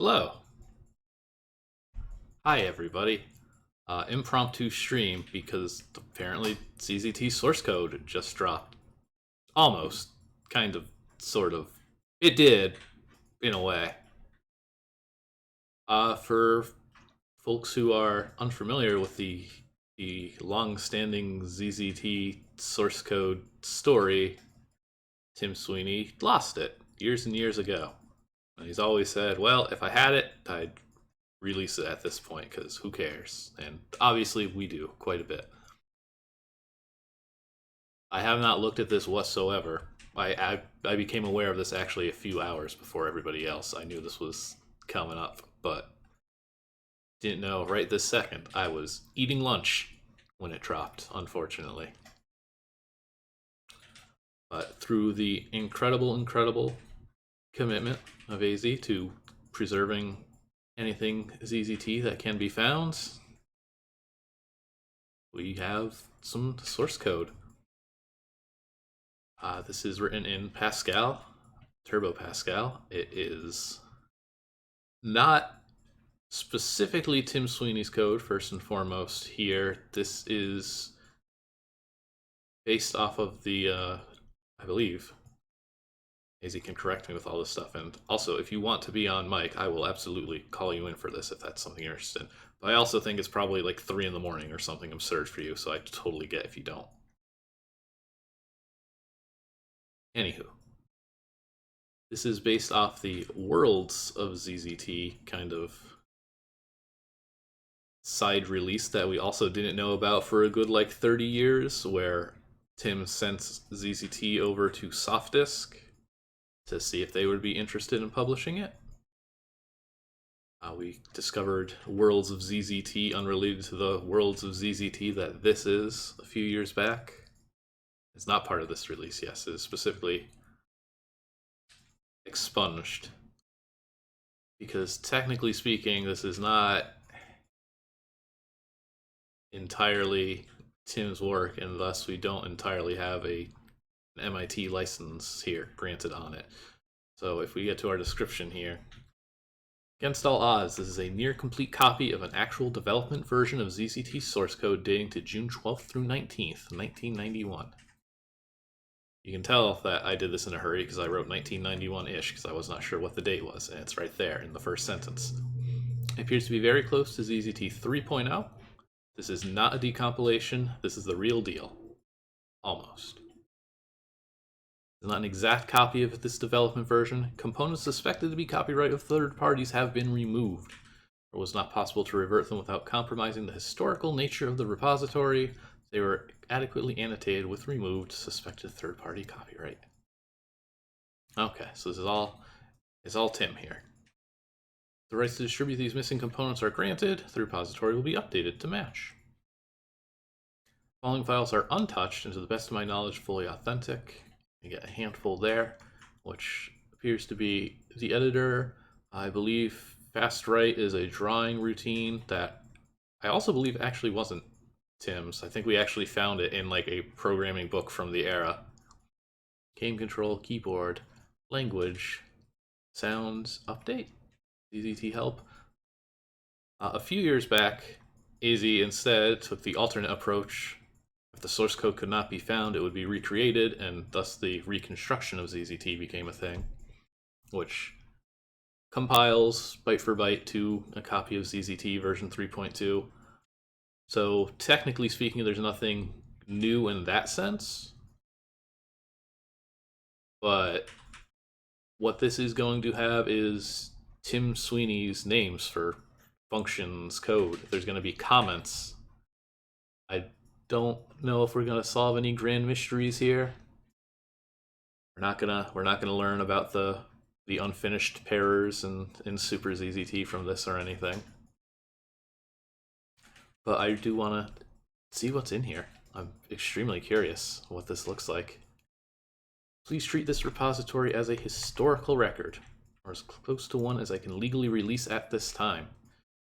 Hello. Hi, everybody. Impromptu stream because apparently ZZT source code just dropped. Almost. Kind of. Sort of. It did, in a way. For folks who are unfamiliar with the long-standing ZZT source code story, Tim Sweeney lost it years and years ago. And he's always said, well, if I had it, I'd release it at this point because who cares? And obviously, we do quite a bit. I have not looked at this whatsoever. I became aware of this actually a few hours before everybody else. I knew this was coming up, but didn't know right this second. I was eating lunch when it dropped, unfortunately. But through the incredible commitment of AZ to preserving anything ZZT that can be found, we have some source code. This is written in Pascal, Turbo Pascal. It is not specifically Tim Sweeney's code, first and foremost here. This is based off of the, I believe, AZ can correct me with all this stuff. And also, if you want to be on mic, I will absolutely call you in for this if that's something you're interested in. But I also think it's probably like 3 in the morning or something absurd for you, so I totally get if you don't. Anywho, this is based off the Worlds of ZZT kind of side release that we also didn't know about for a good like 30 years, where Tim sent ZZT over to Softdisk to see if they would be interested in publishing it. We discovered Worlds of ZZT unrelated to the Worlds of ZZT that this is a few years back. It's not part of this release, yes. It is specifically expunged. Because technically speaking, this is not entirely Tim's work, and thus we don't entirely have an MIT license here granted on it. So if we get to our description here, against all odds, this is a near-complete copy of an actual development version of ZZT source code dating to June 12th through 19th, 1991. You can tell that I did this in a hurry because I wrote 1991-ish because I was not sure what the date was, and it's right there in the first sentence. It appears to be very close to ZZT 3.0. This is not a decompilation, this is the real deal. Almost. It's not an exact copy of this development version. Components suspected to be copyright of third parties have been removed. It was not possible to revert them without compromising the historical nature of the repository. They were adequately annotated with removed suspected third-party copyright. Okay, so this is all Tim here. The rights to distribute these missing components are granted. The repository will be updated to match. Following files are untouched and, to the best of my knowledge, fully authentic. You get a handful there, which appears to be the editor. I believe Fast Write is a drawing routine that I also believe actually wasn't Tim's. I think we actually found it in like a programming book from the era. Game control, keyboard, language, sounds, update, ZZT help. A few years back, AZ instead took the alternate approach. If the source code could not be found, it would be recreated, and thus the reconstruction of ZZT became a thing, which compiles byte for byte to a copy of ZZT version 3.2. So technically speaking, there's nothing new in that sense, but what this is going to have is Tim Sweeney's names for functions code. There's going to be comments. I don't know if we're gonna solve any grand mysteries here. We're not gonna learn about the unfinished pairers in Super ZZT from this or anything. But I do want to see what's in here. I'm extremely curious what this looks like. Please treat this repository as a historical record, or as close to one as I can legally release at this time.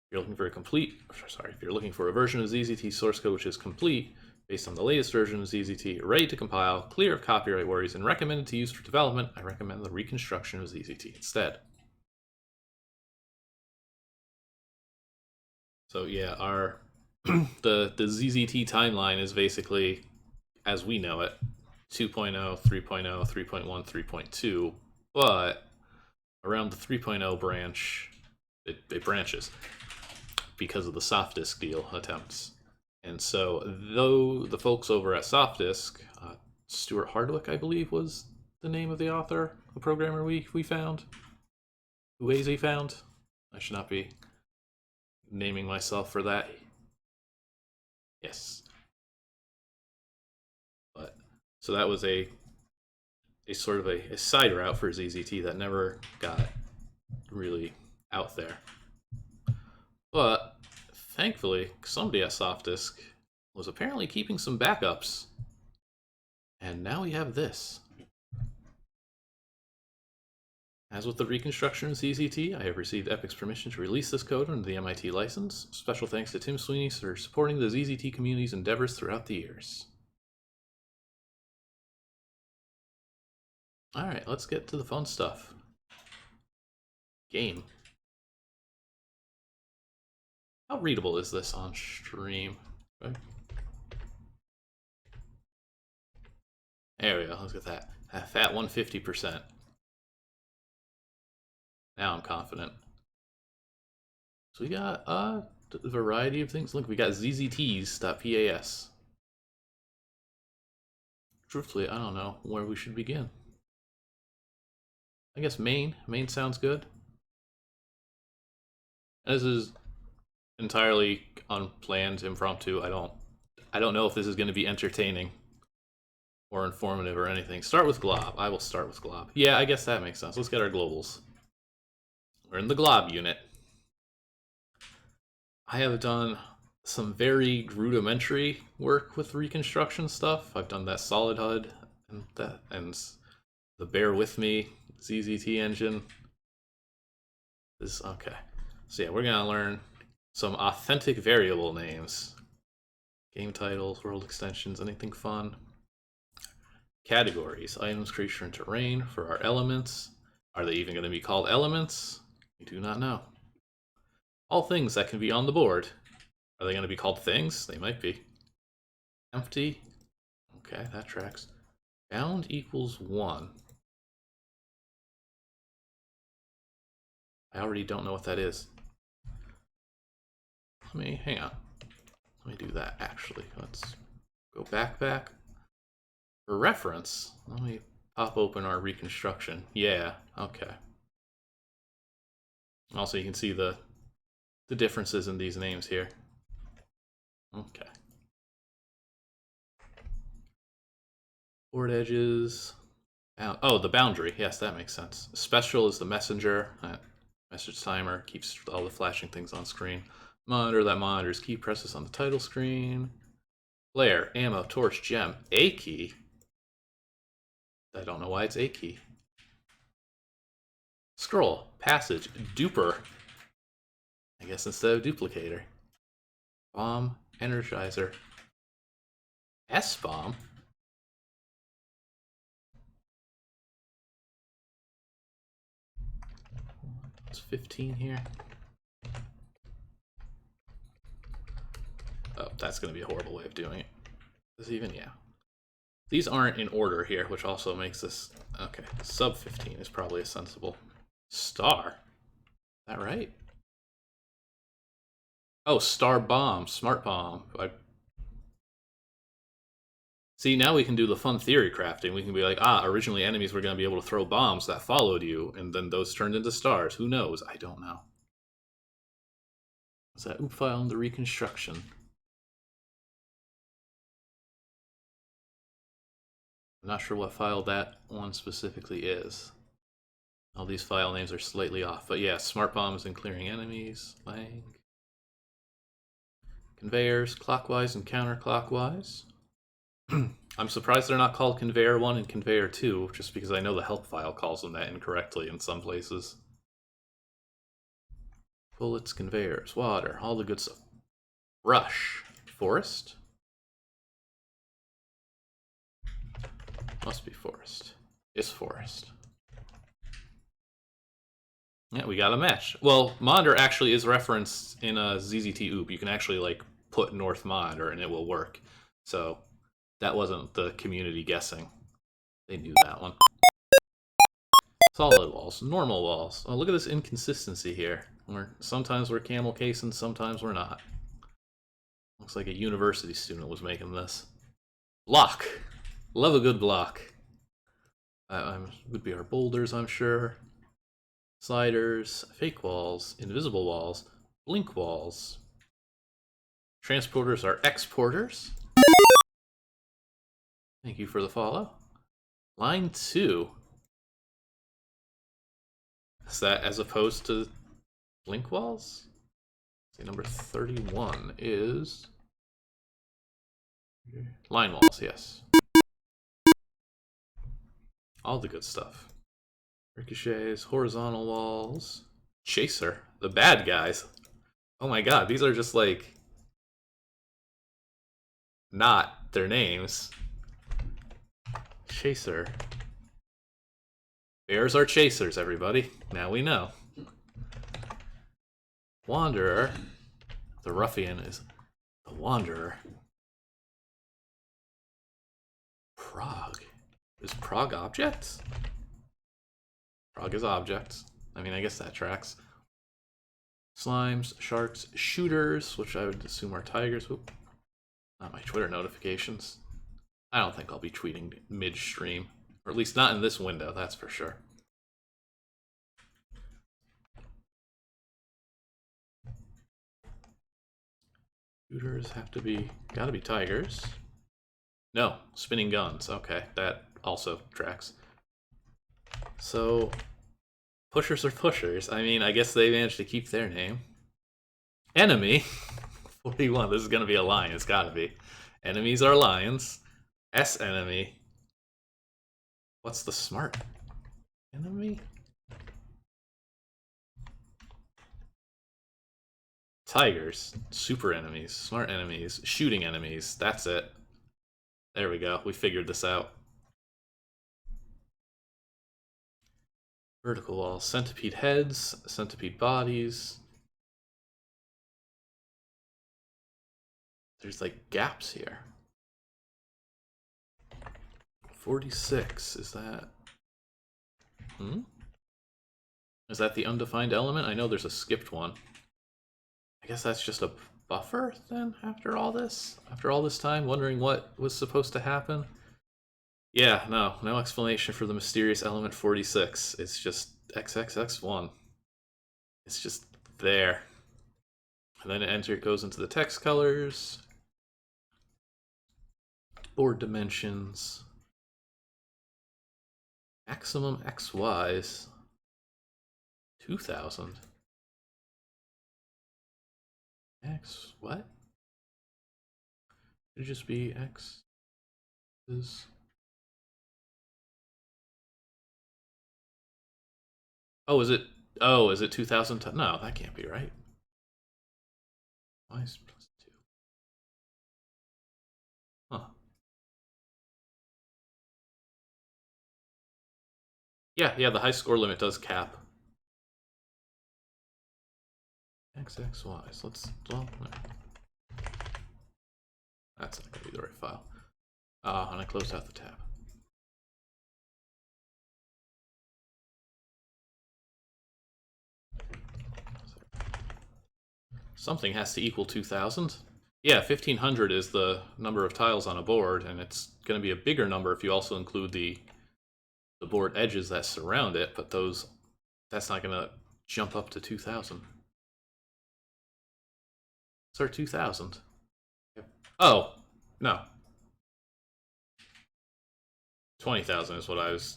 If you're looking for if you're looking for a version of ZZT source code which is complete, based on the latest version of ZZT, ready to compile, clear of copyright worries, and recommended to use for development, I recommend the reconstruction of ZZT instead. So yeah, our the ZZT timeline is basically, as we know it, 2.0, 3.0, 3.1, 3.2, but around the 3.0 branch, it branches because of the soft disk deal attempts. And so, though the folks over at Softdisk, Stuart Hardwick, I believe, was the name of the author, the programmer we found, who AZ found. I should not be naming myself for that. Yes. But so that was a sort of a side route for ZZT that never got really out there. But thankfully, somebody at Softdisk was apparently keeping some backups. And now we have this. As with the reconstruction of ZZT, I have received Epic's permission to release this code under the MIT license. Special thanks to Tim Sweeney for supporting the ZZT community's endeavors throughout the years. Alright, let's get to the fun stuff. Game. How readable is this on stream? Okay. There we go, let's get that. Fat 150%. Now I'm confident. So we got a variety of things. Look, we got zzts.pas. Truthfully, I don't know where we should begin. I guess main. Main sounds good. This is entirely unplanned, impromptu. I don't know if this is going to be entertaining or informative or anything. Start with glob. I will start with glob. Yeah, I guess that makes sense. Let's get our globals. We're in the glob unit. I have done some very rudimentary work with reconstruction stuff. I've done that solid HUD and the bear with me ZZT engine. This okay. So yeah, we're gonna learn some authentic variable names. Game titles, world extensions, anything fun. Categories, items, creature, and terrain for our elements. Are they even going to be called elements? We do not know. All things that can be on the board. Are they going to be called things? They might be. Empty. Okay, that tracks. Bound equals 1. I already don't know what that is. Hang on. Let me do that actually. Let's go back. For reference, let me pop open our reconstruction. Yeah, okay. Also, you can see the differences in these names here. Okay. Board edges. Oh, the boundary. Yes, that makes sense. Special is the messenger. Message timer keeps all the flashing things on screen. Monitor, that monitors key presses on the title screen. Flare, ammo, torch, gem, A key. I don't know why it's A key. Scroll, passage, duper. I guess instead of duplicator. Bomb, energizer. S-bomb. It's 15 here. Oh, that's going to be a horrible way of doing it. Is even? Yeah. These aren't in order here, which also makes this... Okay, sub 15 is probably a sensible. Star? Is that right? Oh, star bomb, smart bomb. See, now we can do the fun theory crafting. We can be like, originally enemies were going to be able to throw bombs that followed you, and then those turned into stars. Who knows? I don't know. Is that OOP file in the reconstruction? I'm not sure what file that one specifically is. All these file names are slightly off, but yeah, smart bombs and clearing enemies. Lang. Conveyors, clockwise and counterclockwise. I'm surprised they're not called Conveyor 1 and Conveyor 2, just because I know the help file calls them that incorrectly in some places. Bullets, conveyors, water, all the good stuff. Rush. Forest? Must be forest. Is forest. Yeah, we got a match. Well, Monitor actually is referenced in a ZZT OOP. You can actually like put North Monitor and it will work. So that wasn't the community guessing. They knew that one. Solid walls, normal walls. Oh, look at this inconsistency here. Sometimes we're camel case and sometimes we're not. Looks like a university student was making this. Block. Love a good block. Would be our boulders, I'm sure. Sliders, fake walls, invisible walls, blink walls. Transporters are exporters. Thank you for the follow. Line 2. Is that as opposed to blink walls? See, number 31 is line walls, yes. All the good stuff. Ricochets, horizontal walls. Chaser, the bad guys. Oh my god, these are just like not their names. Chaser. Bears are chasers, everybody. Now we know. Wanderer. The ruffian is the Wanderer. Prague. Is Prague objects? Prague is objects. I mean, I guess that tracks. Slimes, sharks, shooters, which I would assume are tigers. Oop. Not my Twitter notifications. I don't think I'll be tweeting mid-stream. Or at least not in this window, that's for sure. Shooters have to be... gotta be tigers. No, spinning guns. Okay, that also tracks. So, pushers are pushers. I mean, I guess they managed to keep their name. Enemy. 41. This is gonna be a lion. It's gotta be. Enemies are lions. S enemy. What's the smart enemy? Tigers. Super enemies. Smart enemies. Shooting enemies. That's it. There we go. We figured this out. Vertical walls. Centipede heads. Centipede bodies. There's like gaps here. 46. Is that... Is that the undefined element? I know there's a skipped one. I guess that's just a buffer then, after all this? After all this time, wondering what was supposed to happen? Yeah, no explanation for the mysterious element 46. It's just XXX1. It's just there. And then it goes into the text colors. Board dimensions. Maximum XYs. 2000. X, what? Could it just be X? Oh, is it 2000? No, that can't be right. Y is plus 2. Huh. Yeah, the high score limit does cap. XXY, so let's... well, that's not going to be the right file. And I closed out the tab. Something has to equal 2000. Yeah, 1500 is the number of tiles on a board, and it's going to be a bigger number if you also include the board edges that surround it, but that's not going to jump up to 2000. It's our 2000. Oh, no. 20,000 is what I was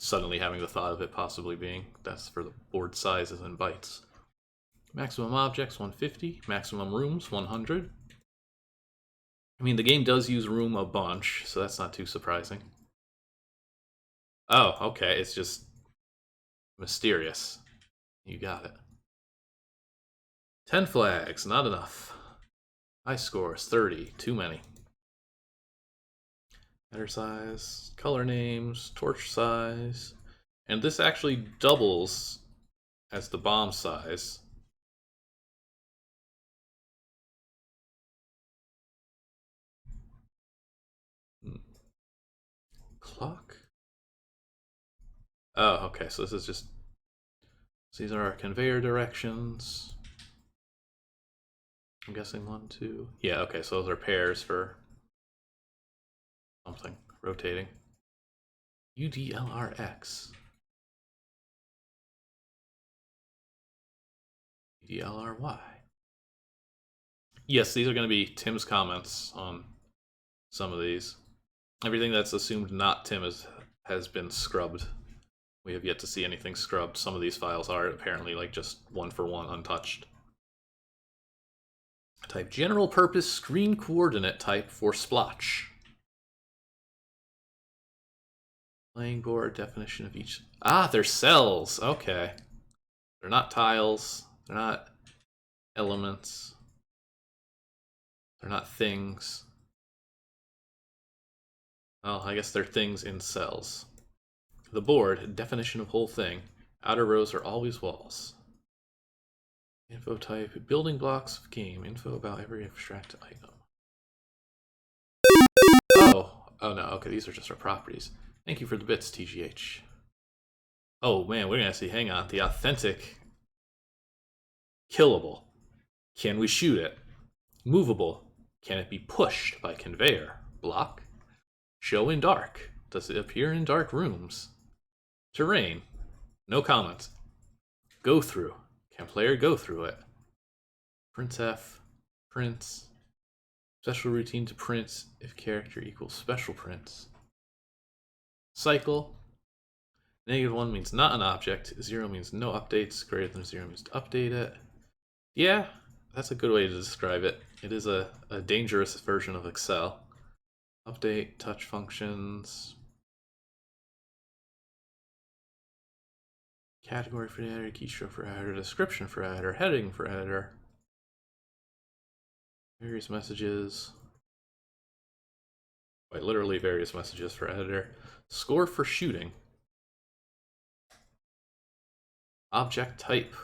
suddenly having the thought of it possibly being. That's for the board sizes and bytes. Maximum objects, 150. Maximum rooms, 100. I mean, the game does use room a bunch, so that's not too surprising. Oh, okay, it's just mysterious. You got it. 10 flags, not enough. High scores, 30, too many. Header size, color names, torch size. And this actually doubles as the bomb size. Clock? Oh, okay, so this is just... So these are our conveyor directions. I'm guessing 1, 2... Yeah, okay, so those are pairs for something rotating. UDLRX. UDLRY. Yes, these are going to be Tim's comments on some of these. Everything that's assumed not Tim has been scrubbed. We have yet to see anything scrubbed. Some of these files are apparently like just one for one untouched. Type general purpose screen coordinate type for splotch. Playing board definition of each. Ah, they're cells. Okay. They're not tiles. They're not elements. They're not things. Well, I guess they're things in cells. The board, definition of whole thing. Outer rows are always walls. Info type, building blocks of game. Info about every abstract item. Oh no, okay, these are just our properties. Thank you for the bits, TGH. Oh man, we're gonna see, hang on, the authentic. Killable. Can we shoot it? Movable. Can it be pushed by conveyor? Block. Show in dark. Does it appear in dark rooms? Terrain. No comment. Go through. Can player go through it? Printf. Prints. Special routine to print if character equals special prints. Cycle. -1 means not an object. 0 means no updates. Greater than 0 means to update it. Yeah, that's a good way to describe it. It is a dangerous version of Excel. Update, touch functions. Category for editor, keystroke for editor, description for editor, heading for editor. Various messages. Quite literally various messages for editor. Score for shooting. Object type.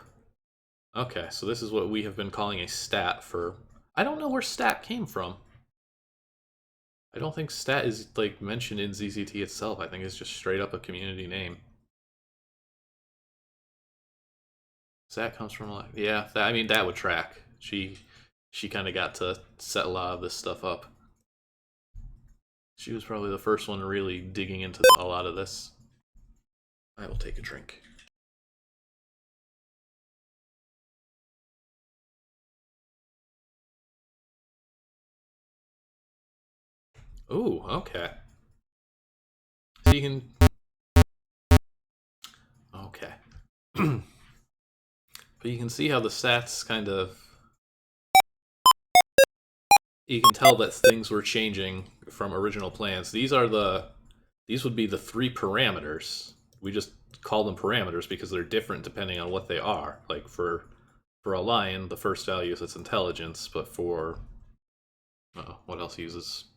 Okay, so this is what we have been calling a stat for... I don't know where stat came from. I don't think stat is like mentioned in ZZT itself. I think it's just straight up a community name. Stat comes from, yeah, I mean, that would track. She kind of got to set a lot of this stuff up. She was probably the first one really digging into a lot of this. I will take a drink. Ooh, okay. So you can... Okay. But you can see how the stats kind of... You can tell that things were changing from original plans. These would be the 3 parameters. We just call them parameters because they're different depending on what they are. Like for a lion, the first value is its intelligence, but for... what else uses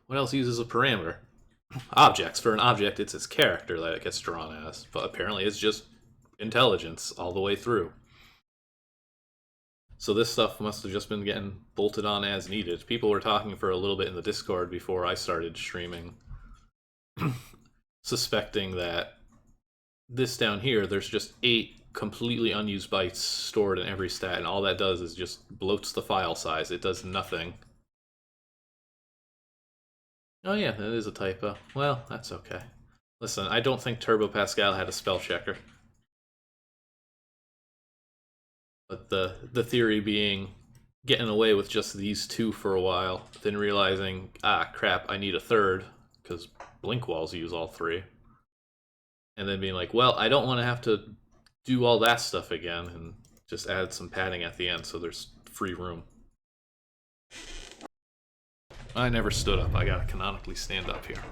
a parameter? Objects. For an object, it's its character that it gets drawn as, but apparently it's just intelligence all the way through. So this stuff must have just been getting bolted on as needed. People were talking for a little bit in the Discord before I started streaming, suspecting that this down here, there's just 8 completely unused bytes stored in every stat, and all that does is just bloats the file size. It does nothing. Oh yeah, that is a typo. Well, that's okay. Listen, I don't think Turbo Pascal had a spell checker. But the theory being getting away with just these 2 for a while, then realizing, ah, crap, I need a third, because blink walls use all 3. And then being like, well, I don't want to have to do all that stuff again, and just add some padding at the end so there's free room. I never stood up. I gotta canonically stand up here.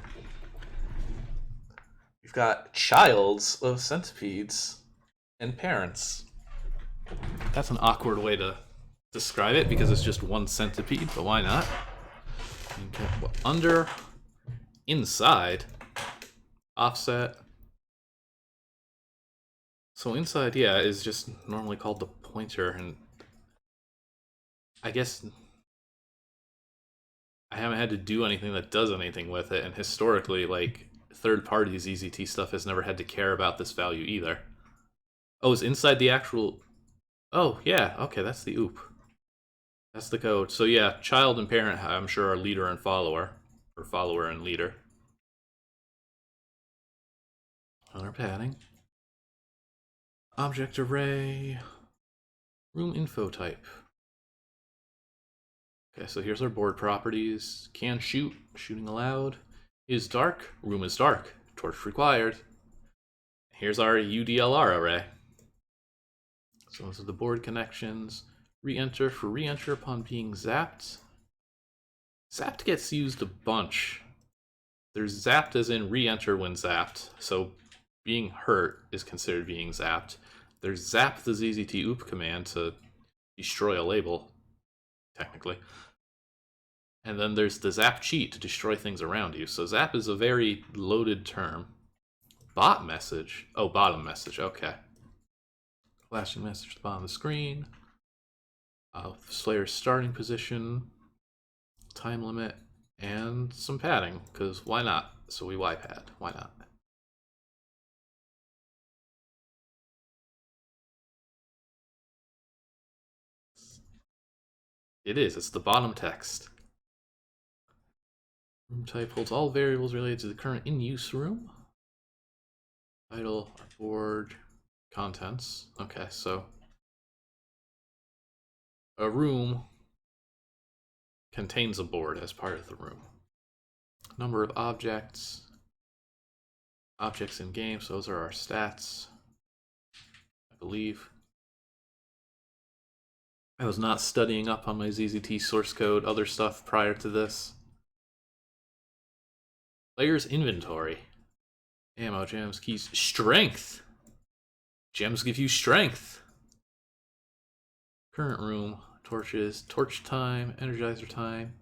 We've got childs of centipedes and parents. That's an awkward way to describe it because it's just 1 centipede, but why not? Okay, well, under, inside, offset, So inside, yeah, is just normally called the pointer, and I guess I haven't had to do anything that does anything with it, and historically, like, third-party ZZT stuff has never had to care about this value either. Oh, it's inside the actual... Oh, yeah, okay, that's the OOP. That's the code. So yeah, child and parent, I'm sure, are leader and follower. Or follower and leader. Other padding. Object array. Room info type. Okay, so here's our board properties. Can shoot, shooting allowed. Is dark, room is dark, torch required. Here's our UDLR array. So those are the board connections. Re-enter for re-enter upon being zapped. Zapped gets used a bunch. There's zapped as in re-enter when zapped, so being hurt is considered being zapped. There's zap the ZZT oop command to destroy a label, technically. And then there's the zap cheat to destroy things around you. So zap is a very loaded term. Bot message? Oh, bottom message, okay. Flashing message at the bottom of the screen. Slayer's starting position. Time limit. And some padding, because why not? So we Y-pad, why not? It is, it's the bottom text. Room type holds all variables related to the current in-use room. Title, board, contents. Okay, so a room contains a board as part of the room. Number of objects. Objects in game, so those are our stats, I believe. I was not studying up on my ZZT source code, other stuff prior to this. Player's inventory. Ammo, gems, keys, strength. Gems give you strength. Current room, torches, torch time, energizer time,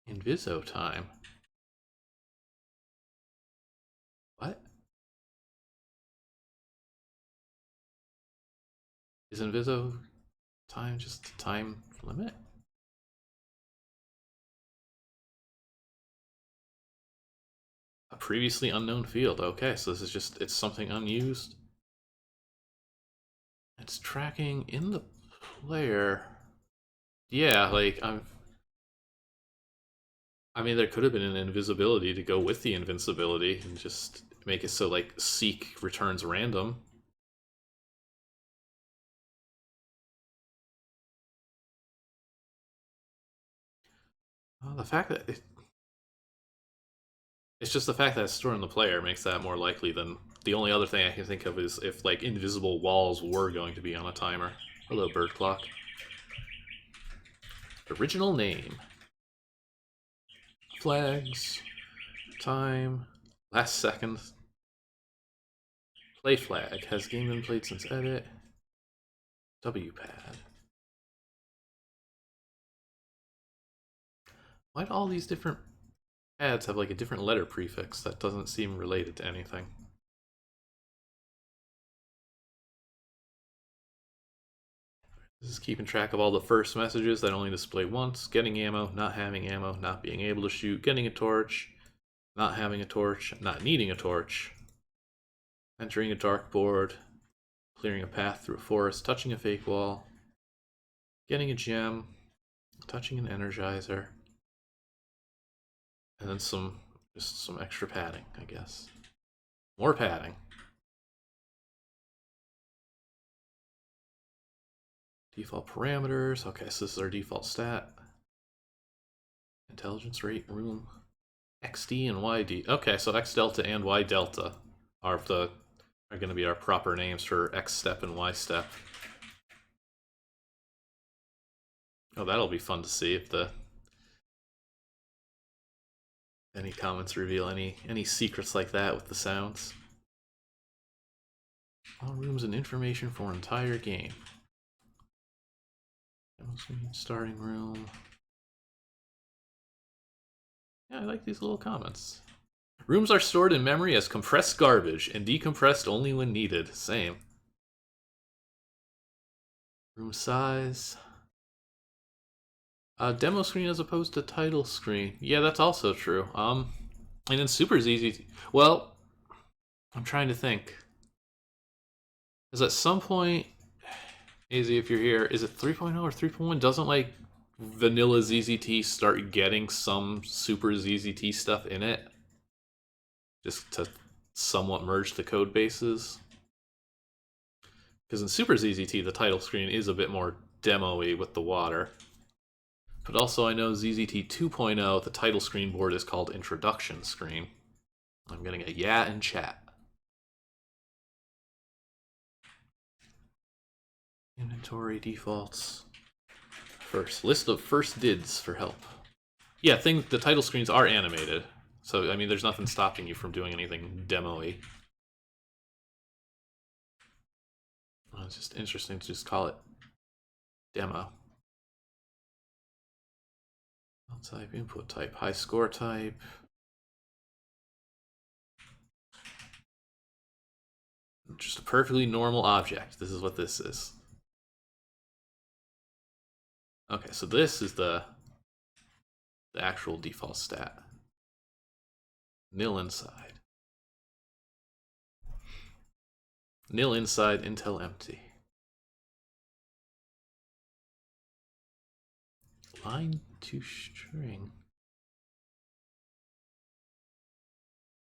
Inviso time. What? Is Inviso time just a time limit? A previously unknown field. Okay, so this is just, it's something unused. It's tracking in the player. Yeah, like, I mean, there could have been an invisibility to go with the invincibility and just make it so, like, seek returns random. The fact that it's just the fact that it's stored in the player makes that more likely than the only other thing I can think of is if, like, invisible walls were going to be on a timer. Hello, bird clock. Original name. Flags. Time. Last second. Play flag. Has game been played since edit? W-pad. Why do all these different pads have like a different letter prefix that doesn't seem related to anything? This is keeping track of all the first messages that only display once, getting ammo, not having ammo, not being able to shoot, getting a torch, not having a torch, not needing a torch, entering a dark board, clearing a path through a forest, touching a fake wall, getting a gem, touching an energizer, and then just some extra padding, I guess. More padding. Default parameters. Okay, so this is our default stat. Intelligence rate, room, XD and YD. Okay, so X delta and Y delta are going to be our proper names for X step and Y step. Oh, that'll be fun to see if any comments reveal any secrets like that with the sounds. All rooms and information for entire game. Starting room. Yeah, I like these little comments. Rooms are stored in memory as compressed garbage and decompressed only when needed. Same. Room size. Demo screen as opposed to title screen. Yeah, that's also true. And then super easy. Well, I'm trying to think. Is at some point, Easy if you're here, is it 3.0 or 3.1? Doesn't like vanilla ZZT start getting some super ZZT stuff in it? Just to somewhat merge the code bases? Because in Super ZZT, the title screen is a bit more demo-y with the water. But also I know ZZT 2.0, the title screen board is called Introduction Screen. I'm getting a yeah in chat. Inventory defaults. First, list of first dids for help. Yeah, the title screens are animated. So, I mean, there's nothing stopping you from doing anything demo-y. Well, it's just interesting to just call it demo. Type, input type, high score type. Just a perfectly normal object. This is what this is. Okay, so this is the actual default stat. Nil inside. Nil inside until empty. Line to string.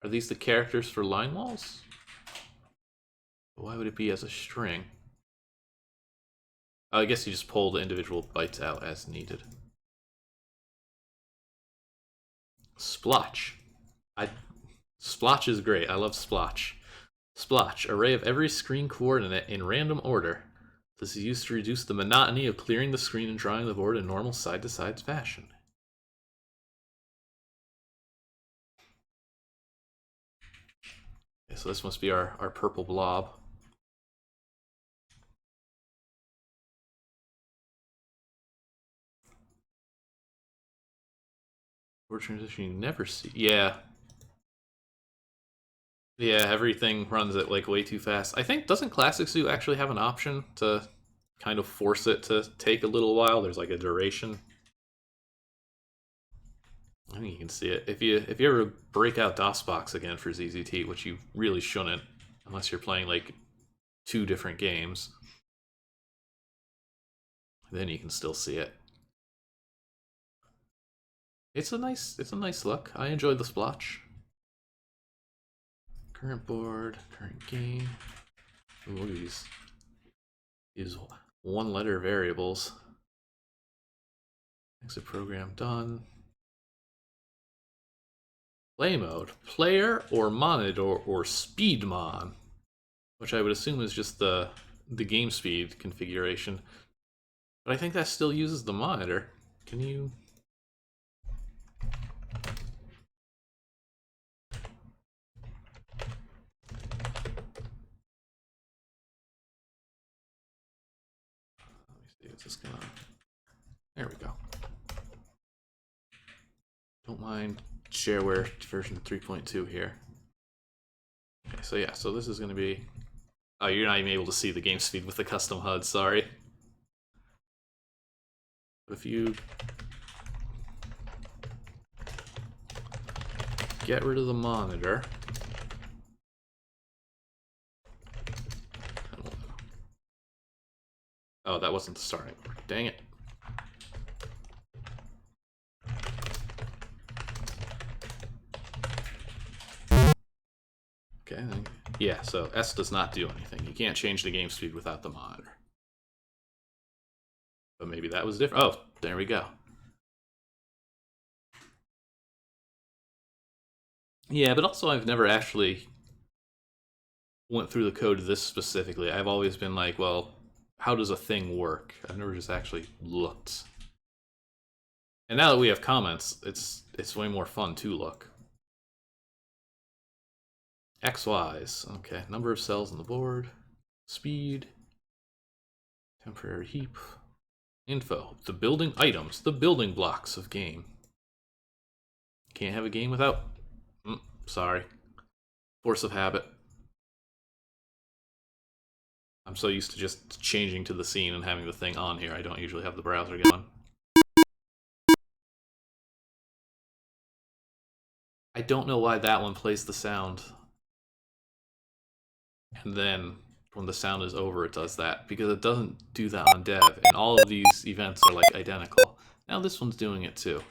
Are these the characters for line walls? Why would it be as a string? Oh, I guess you just pull the individual bytes out as needed. Splotch. Splotch is great. I love Splotch. Splotch, array of every screen coordinate in random order. This is used to reduce the monotony of clearing the screen and drawing the board in normal side-to-side fashion. Okay, so this must be our purple blob. Word transition you never see. Yeah. Yeah, everything runs at like way too fast. I think, doesn't Classic Zoo actually have an option to kind of force it to take a little while? There's like a duration. I think you can see it. If you ever break out DOSBox again for ZZT, which you really shouldn't, unless you're playing like 2 different games, then you can still see it. It's a nice look. I enjoyed the splotch. Current board, current game. Ooh, these one-letter variables. Exit program done. Play mode, player or monitor or speed mon, which I would assume is just the game speed configuration. But I think that still uses the monitor. Can you? Let me see, is this gonna? There we go. Don't mind shareware version 3.2 here. Okay, so yeah, so this is going to be... Oh, you're not even able to see the game speed with the custom HUD, sorry. If you get rid of the monitor... Oh, that wasn't the starting order. Dang it. Okay, yeah, so S does not do anything. You can't change the game speed without the monitor. But maybe that was different. Oh, there we go. Yeah, but also I've never actually went through the code this specifically. I've always been like, well, how does a thing work? I've never just actually looked. And now that we have comments, it's way more fun to look. XYs, okay. Number of cells on the board, speed, temporary heap, info, the building items, the building blocks of game. Can't have a game without Sorry. Force of habit. I'm so used to just changing to the scene and having the thing on here. I don't usually have the browser going. I don't know why that one plays the sound. And then when the sound is over, it does that. Because it doesn't do that on dev. And all of these events are like identical. Now this one's doing it too.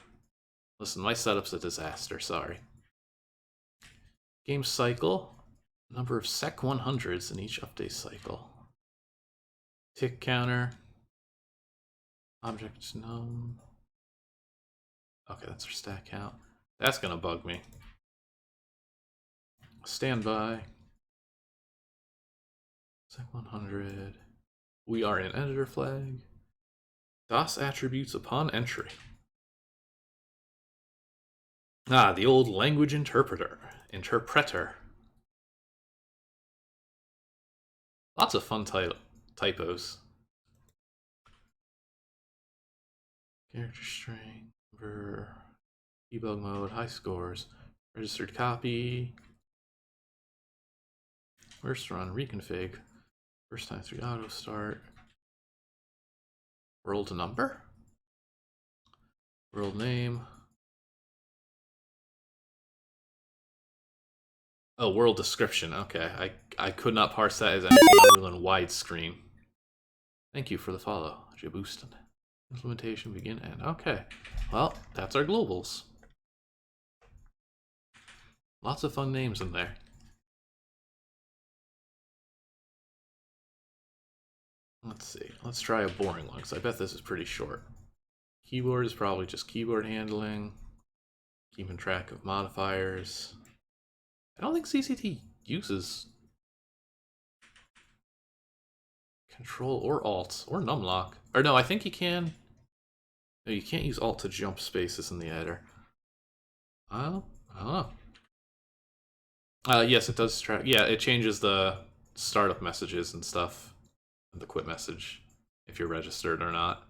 Listen, my setup's a disaster, sorry. Game cycle. Number of sec 100s in each update cycle. Tick counter. Object num. Okay, that's our stack count. That's gonna bug me. Standby. Sec 100. We are in editor flag. DOS attributes upon entry. Ah, the old language interpreter. Lots of fun typos. Character string, number, debug mode, high scores, registered copy, first run, reconfig, first time 3 auto start, world number, world name, oh, world description, okay, I could not parse that as anything other than widescreen. Thank you for the follow, Jabooston. Implementation, begin, end. Okay, well, that's our globals. Lots of fun names in there. Let's see, let's try a boring one, because I bet this is pretty short. Keyboard is probably just keyboard handling, keeping track of modifiers. I don't think ZZT uses Control or Alt or numlock. Or no, I think you can. No, you can't use Alt to jump spaces in the editor. I don't know. Yes, it does track. Yeah, it changes the startup messages and stuff, and the quit message, if you're registered or not.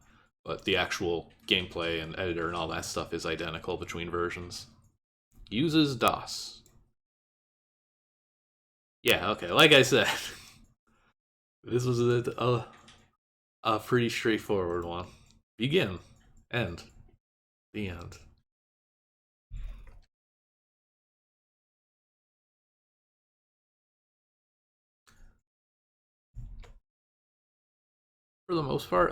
But the actual gameplay and editor and all that stuff is identical between versions. Uses DOS. Yeah, okay, like I said, this was a pretty straightforward one. Begin. End. The end. For the most part,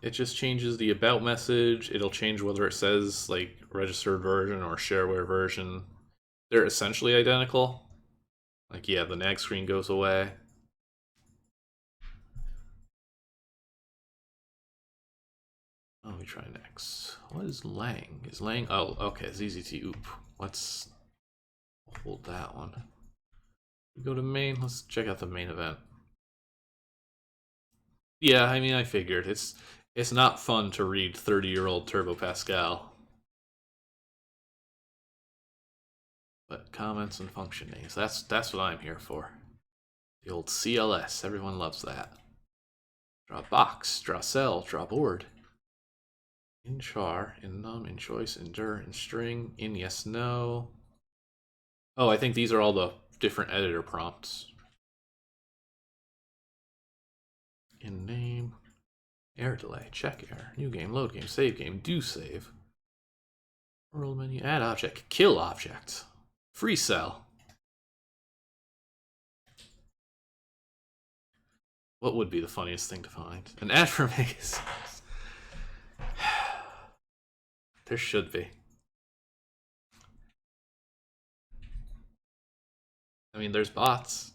it just changes the about message. It'll change whether it says like registered version or shareware version. They're essentially identical. Like, yeah, the nag screen goes away. Let me try next. What is lang? Is lang? Oh, okay, ZZT oop. Let's hold that one. We go to main. Let's check out the main event. Yeah, I mean, I figured it's not fun to read 30-year-old Turbo Pascal. But comments and function names, that's what I'm here for. The old CLS, everyone loves that. Draw box, draw cell, draw board. In char, in num, in choice, in dir, in string, in yes, no. Oh, I think these are all the different editor prompts. In name, error delay, check error, new game, load game, save game, do save. World menu, add object, kill object, free cell. What would be the funniest thing to find? An ad for magazines. There should be. I mean, there's bots.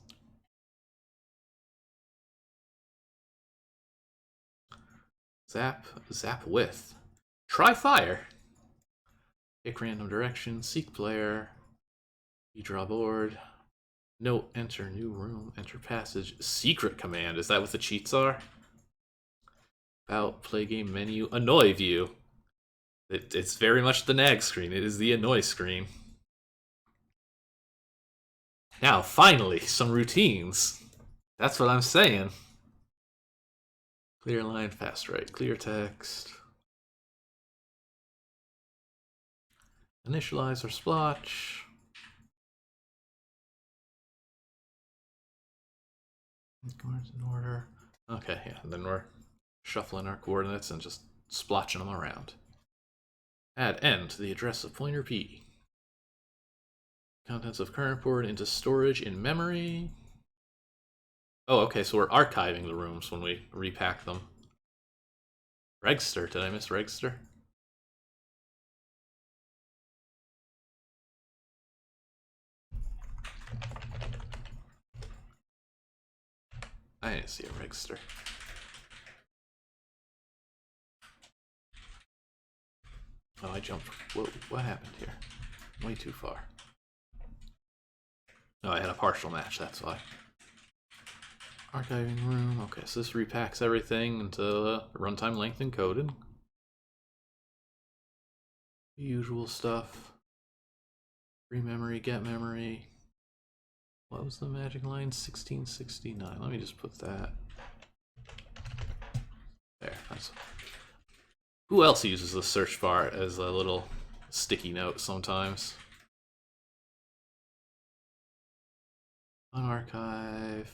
Zap with. Try fire. Pick random direction, seek player. You draw board. Note, enter new room, enter passage. Secret command, is that what the cheats are? About, play game menu, annoy view. It's very much the nag screen, it is the annoy screen. Now, finally, some routines. That's what I'm saying. Clear line, fast write, clear text. Initialize or splotch. Coordinates in order. Okay, yeah, and then we're shuffling our coordinates and just splotching them around. Add N to the address of pointer P. Contents of current board into storage in memory. Oh, okay, so we're archiving the rooms when we repack them. Regster, did I miss Regster? I didn't see a Regster. Oh, I jumped. Whoa, what happened here? Way too far. No, I had a partial match, that's why. Archiving room. Okay, so this repacks everything into runtime length encoded. The usual stuff. Free memory, get memory. What was the magic line? 1669. Let me just put that. There. That's... Who else uses the search bar as a little sticky note sometimes? Unarchive.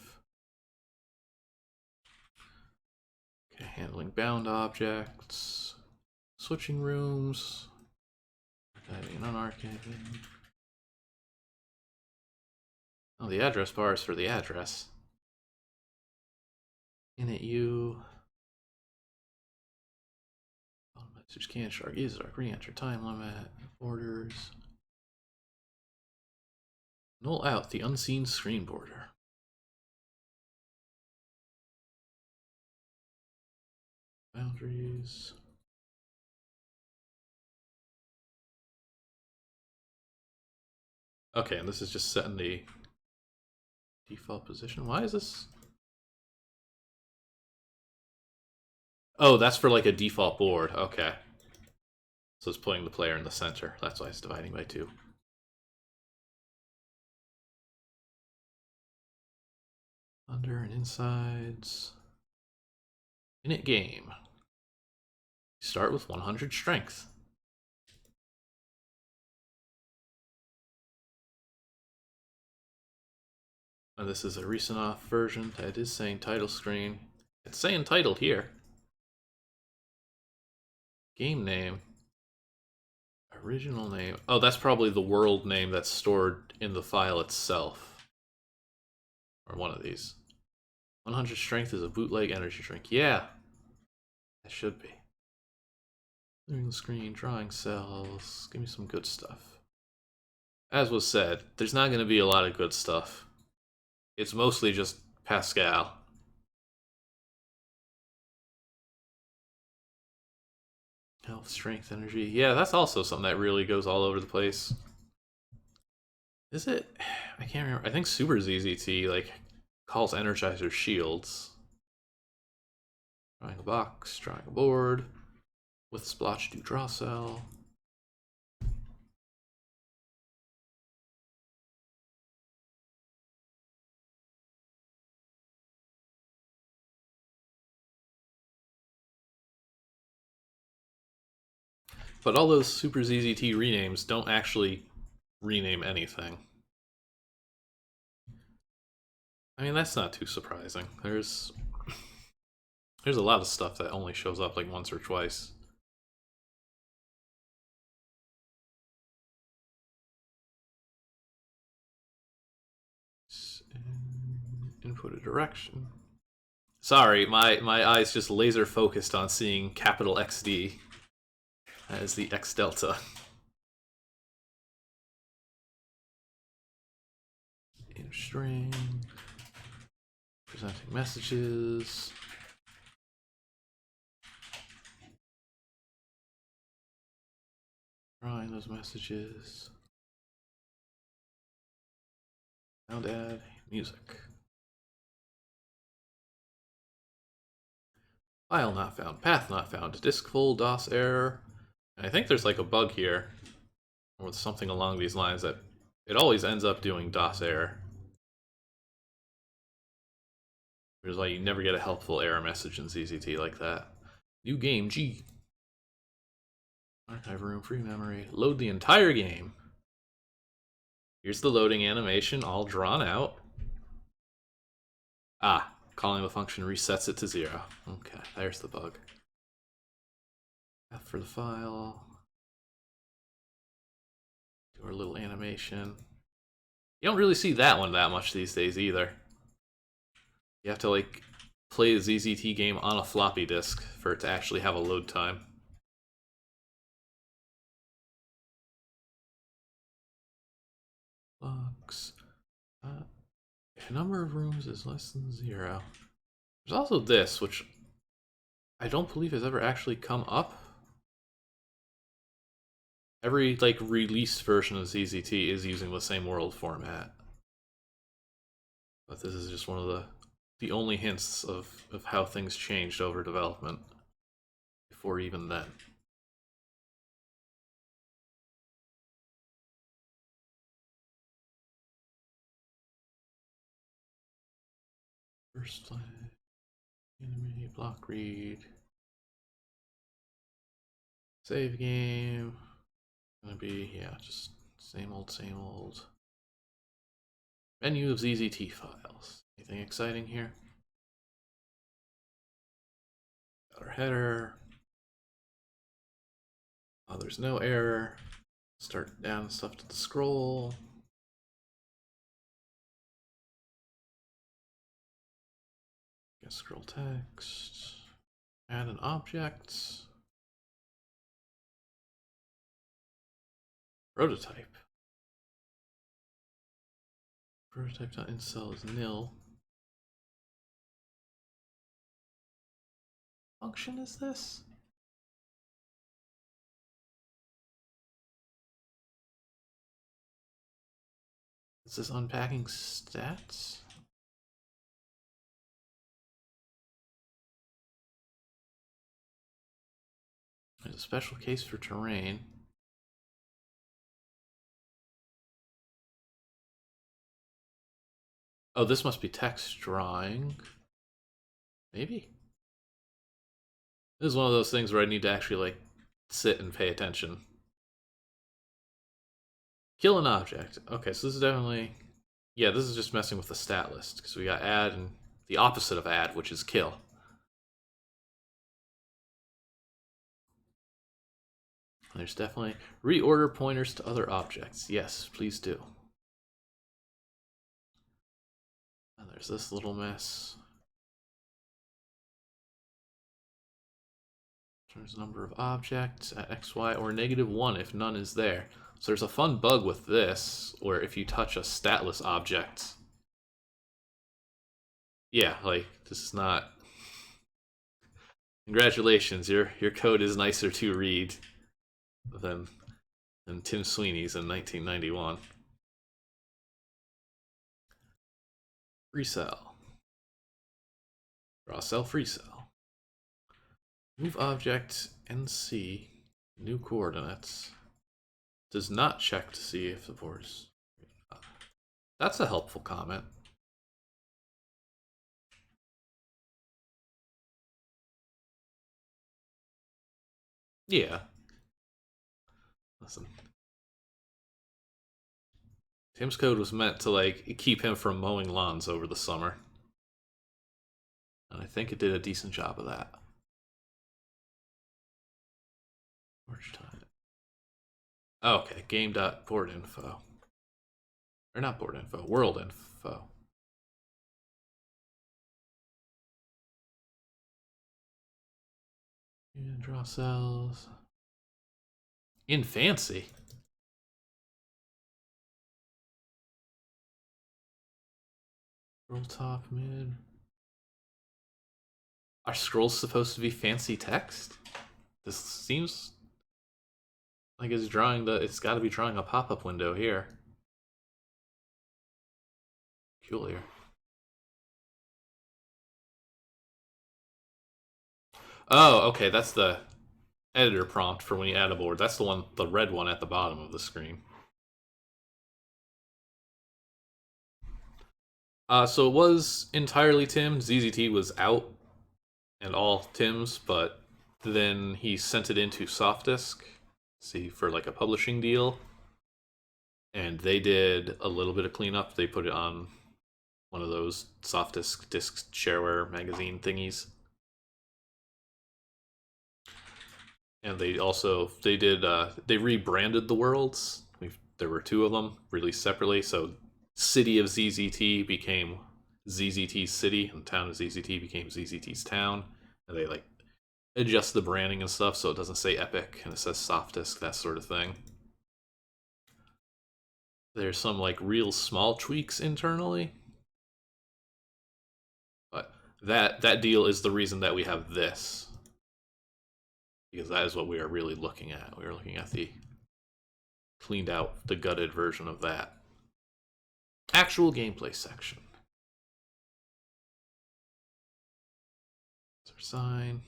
Okay, handling bound objects. Switching rooms. Archiving and unarchiving. Oh, the address bar is for the address. Init message can shark user re-enter time limit orders. Null out the unseen screen border. Boundaries. Okay, and this is just setting the default position. Why is this? Oh, that's for like a default board. Okay. So it's putting the player in the center. That's why it's dividing by 2. Under and insides. Init game. Start with 100 strength. And this is a recent off version. It is saying title screen. It's saying title here. Game name. Original name. Oh, that's probably the world name that's stored in the file itself. Or one of these. 100 strength is a bootleg energy drink. Yeah. It should be. Clearing the screen, drawing cells. Give me some good stuff. As was said, there's not going to be a lot of good stuff. It's mostly just Pascal. Health, strength, energy. Yeah, that's also something that really goes all over the place. Is it? I can't remember. I think Super ZZT like calls Energizer shields. Drawing a box, drawing a board. With splotch do draw cell. But all those Super ZZT renames don't actually rename anything. I mean, that's not too surprising. There's a lot of stuff that only shows up like once or twice. Input a direction. Sorry, my eyes just laser focused on seeing capital XD as the X delta. In string. Presenting messages. Drawing those messages. Sound add music. File not found, path not found, disk full, DOS error. And I think there's like a bug here, or something along these lines that it always ends up doing DOS error. Which is why you never get a helpful error message in ZZT like that. New game, G. Archive room, free memory. Load the entire game. Here's the loading animation, all drawn out. Ah, calling the function resets it to 0. Okay, there's the bug. F for the file. Do our little animation. You don't really see that one that much these days either. You have to like play the ZZT game on a floppy disk for it to actually have a load time. Bugs. If a number of rooms is less than 0. There's also this, which I don't believe has ever actually come up. Every like released version of ZZT is using the same world format. But this is just one of the only hints of how things changed over development before even then. First flag, enemy, block read, save game. Gonna be, yeah, just same old, same old. Menu of ZZT files. Anything exciting here? Got our header. Oh, there's no error. Start down stuff to the scroll. Scroll text. Add an object. Prototype. Prototype.incel is nil. Function is this? Is this unpacking stats? There's a special case for terrain. Oh, this must be text drawing. Maybe. This is one of those things where I need to actually like sit and pay attention. Kill an object. Okay, so this is definitely, yeah, this is just messing with the stat list because we got add and the opposite of add, which is kill. There's definitely reorder pointers to other objects. Yes, please do. And there's this little mess. Turns number of objects at XY or -1 if none is there. So there's a fun bug with this where if you touch a statless object, yeah, like this is not. Congratulations, your code is nicer to read than Tim Sweeney's in 1991. Free cell. Draw cell, free cell. Move object NC, new coordinates. Does not check to see if the board's. That's a helpful comment. Yeah. Listen. Tim's code was meant to like keep him from mowing lawns over the summer. And I think it did a decent job of that. March time. Oh, okay, game.boardinfo. Or not board info, world info. And draw cells. In fancy. Scroll top, mid. Are scrolls supposed to be fancy text? This seems like it's drawing it's got to be drawing a pop-up window here. Peculiar. Oh, okay, that's the editor prompt for when you add a board. That's the one, the red one at the bottom of the screen. So it was entirely Tim. ZZT was out and all Tim's, but then he sent it into Softdisk, see, for like a publishing deal. And they did a little bit of cleanup. They put it on one of those soft disc shareware magazine thingies. And they rebranded the worlds. There were two of them released separately. So City of ZZT became ZZT's City, and Town of ZZT became ZZT's Town. And they like adjust the branding and stuff so it doesn't say Epic and it says soft disk, that sort of thing. There's some like real small tweaks internally, but that deal is the reason that we have this, because that is what we are really looking at. We are looking at the cleaned out, the gutted version of that. Actual gameplay section. That's our sign.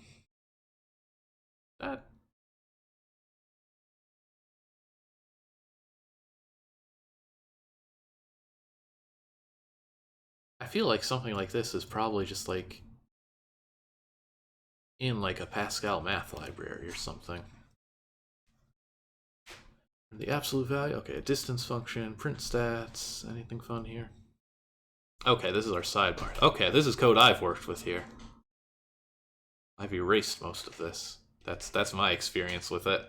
That. I feel like something like this is probably just like in like a Pascal math library or something. The absolute value, okay, a distance function, print stats, anything fun here? Okay, this is our sidebar. Okay, this is code I've worked with here. I've erased most of this. That's my experience with it.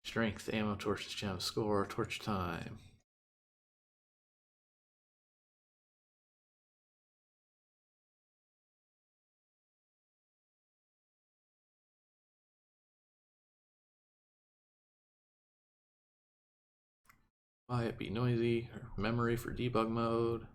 Strength, ammo, torches, gem, score, torch time. Quiet, be noisy, or memory for debug mode.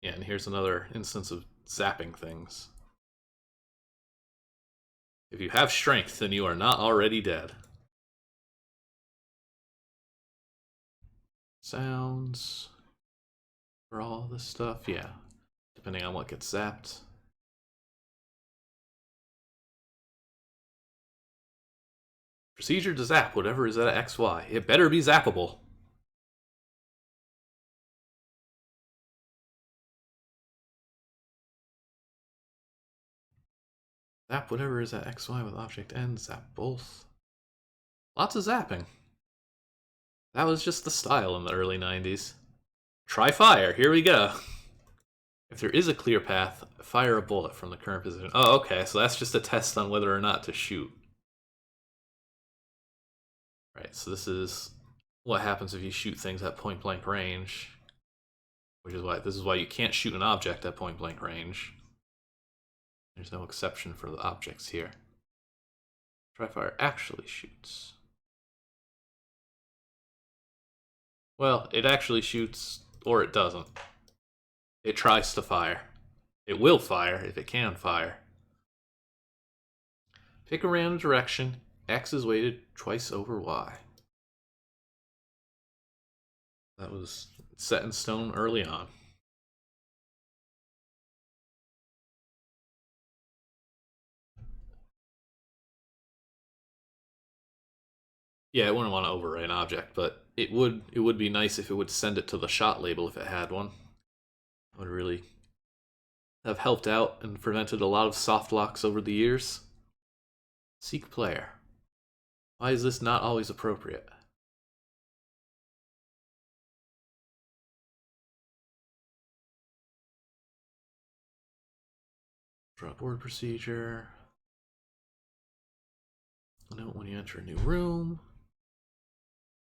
Yeah, and here's another instance of zapping things. If you have strength, then you are not already dead. Sounds for all this stuff, yeah. Depending on what gets zapped. Procedure to zap whatever is at XY. It better be zappable. Zap whatever is at XY with object N. Zap both. Lots of zapping. That was just the style in the early 90s. Try fire. Here we go. If there is a clear path, fire a bullet from the current position. Oh, okay, so that's just a test on whether or not to shoot. Right, so this is what happens if you shoot things at point blank range. Which is why this is why you can't shoot an object at point blank range. There's no exception for the objects here. Try fire actually shoots. Well, it actually shoots, or it doesn't. It tries to fire. It will fire if it can fire. Pick a random direction. X is weighted twice over Y. That was set in stone early on. Yeah, I wouldn't want to overwrite an object, but it would be nice if it would send it to the shot label if it had one. That would really have helped out and prevented a lot of soft locks over the years. Seek player. Why is this not always appropriate? Draw board procedure. Note when you enter a new room.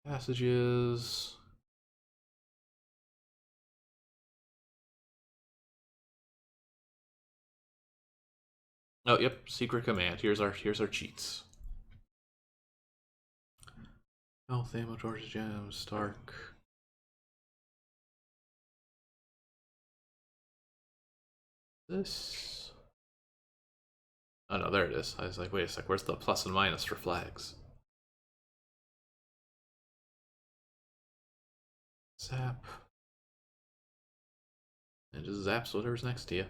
Passages. Oh, yep, secret command. Here's our cheats. Health, ammo, torches, gems, Stark. This. Oh no, there it is. I was like, wait a sec, where's the plus and minus for flags? Zap. And just zaps whatever's next to you.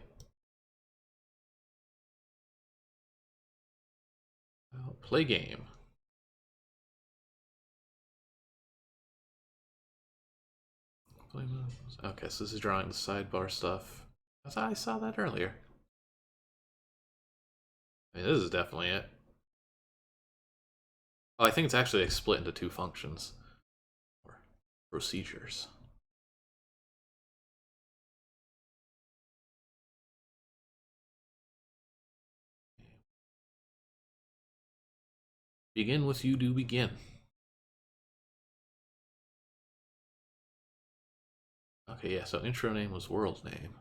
Well, play game. Okay, so this is drawing the sidebar stuff. I thought I saw that earlier. I mean, this is definitely it. Oh, I think it's actually split into two functions. Or procedures. Begin with you do begin. Okay, yeah, so intro name was world name.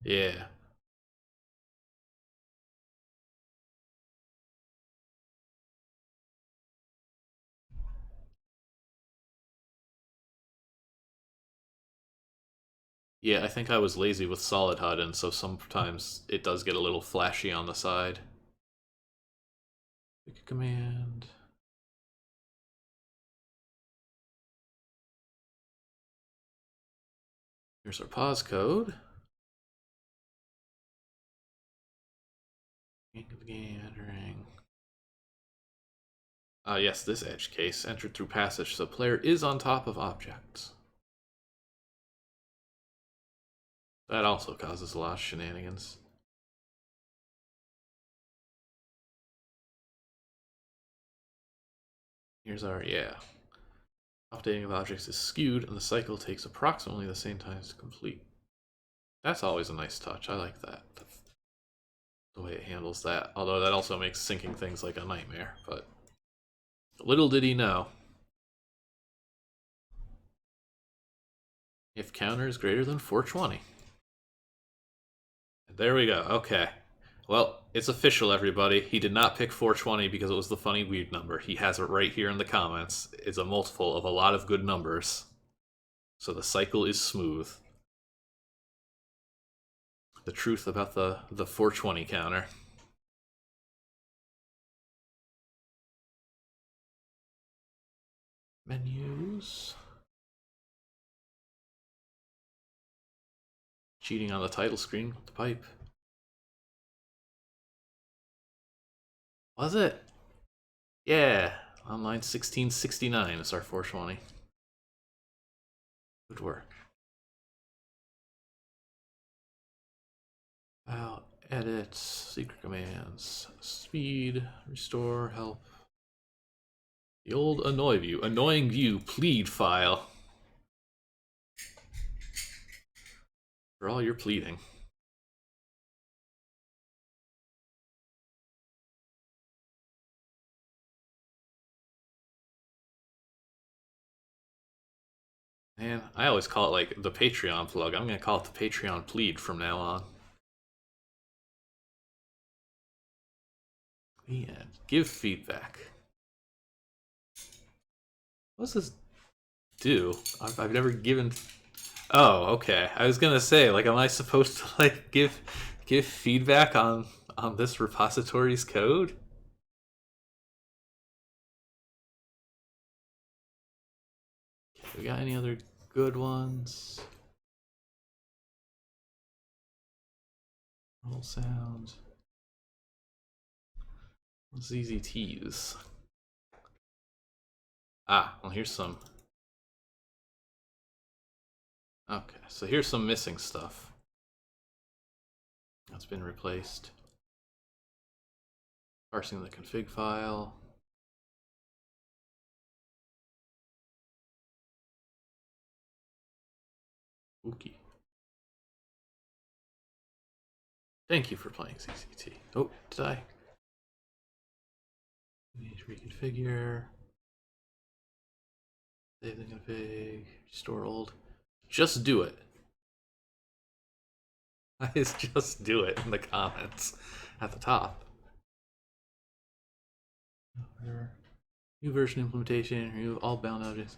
Yeah. Yeah, I think I was lazy with solid HUD, and so sometimes it does get a little flashy on the side. Pick a command. Here's our pause code. Entering. Yes, this edge case entered through passage, so player is on top of objects. That also causes a lot of shenanigans. Here's our, yeah. Updating of objects is skewed, and the cycle takes approximately the same time to complete. That's always a nice touch. I like that. That's the way it handles that. Although that also makes syncing things like a nightmare, but little did he know. If counter is greater than 420. There we go. Okay. Well, it's official, everybody. He did not pick 420 because it was the funny weird number. He has it right here in the comments. It's a multiple of a lot of good numbers. So the cycle is smooth. The truth about the 420 counter. Menus. Cheating on the title screen with the pipe. Was it? Yeah. On line 1669 is our 420. Good work. About edit, secret commands, speed, restore, help. The old annoying view plead file. For all your pleading. Man, I always call it like the Patreon plug. I'm gonna call it the Patreon plead from now on. The end. Give feedback. What does this do? I've never given. Oh, okay. I was gonna say, like, am I supposed to like give feedback on this repository's code? We got any other good ones? Roll sound. ZZTs. Well, here's some. Okay, so here's some missing stuff. That's been replaced. Parsing the config file. Ookie. Thank you for playing ZZT. Oh, did I? We need to reconfigure. Save the config. Restore old. Just do it. Guys, just do it in the comments at the top. New version implementation. Remove all bound objects.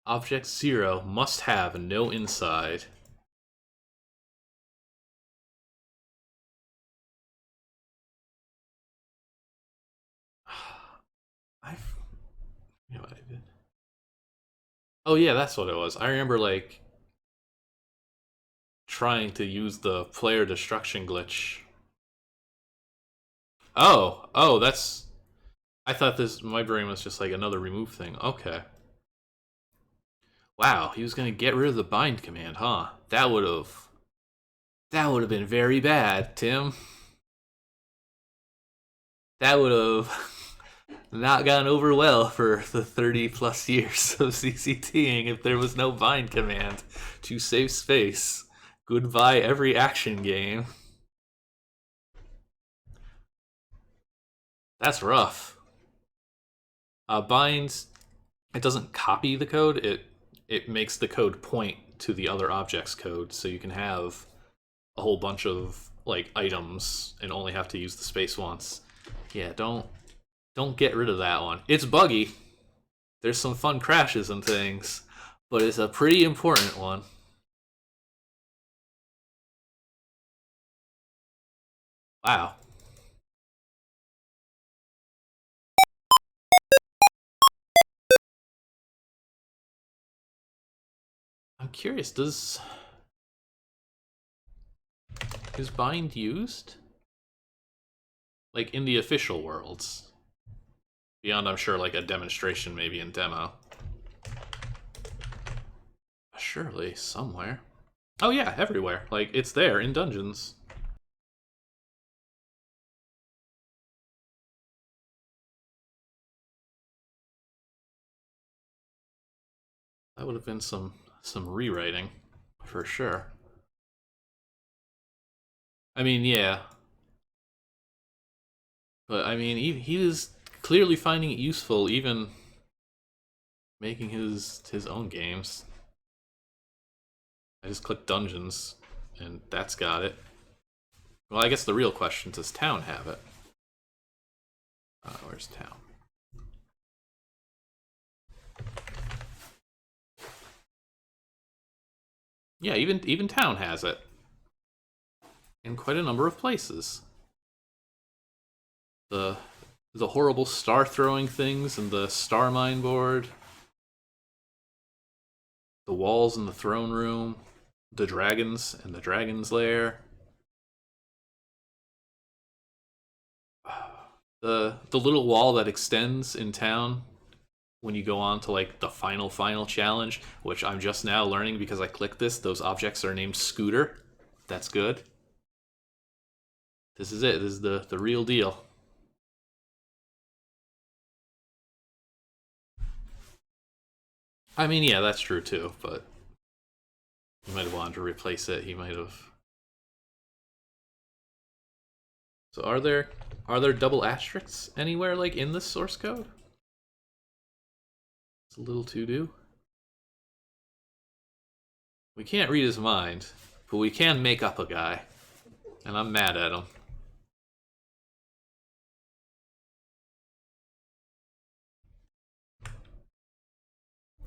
Object 0 must have no inside. You know what I did? Oh yeah, that's what it was. I remember like trying to use the player destruction glitch. Oh, that's. I thought this. My brain was just like another remove thing. Okay. Wow, he was gonna get rid of the bind command, huh? That would have been very bad, Tim. That would have not gone over well for the 30 plus years of ZZTing if there was no bind command to save space. Goodbye every action game. That's rough. Binds, it doesn't copy the code, it makes the code point to the other object's code, so you can have a whole bunch of like items and only have to use the space once. Yeah, don't get rid of that one. It's buggy. There's some fun crashes and things, but it's a pretty important one. Wow. I'm curious, is bind used? Like in the official worlds? Beyond, I'm sure, like a demonstration maybe in demo. Surely, somewhere. Oh yeah, everywhere. Like, it's there in dungeons. That would have been some rewriting, for sure. I mean, yeah. But, I mean, he was clearly finding it useful, even making his own games. I just clicked dungeons, and that's got it. Well, I guess the real question, does town have it? Where's town? Yeah, even town has it. In quite a number of places. The horrible star throwing things and the star mine board. The walls in the throne room. The dragons and the dragon's lair. The little wall that extends in town when you go on to like the final challenge, which I'm just now learning because I clicked this. Those objects are named Scooter. That's good. This is it. This is the real deal. I mean, yeah, that's true too, but he might have wanted to replace it. He might have. So are there double asterisks anywhere like in this source code? It's a little to do. We can't read his mind, but we can make up a guy. And I'm mad at him.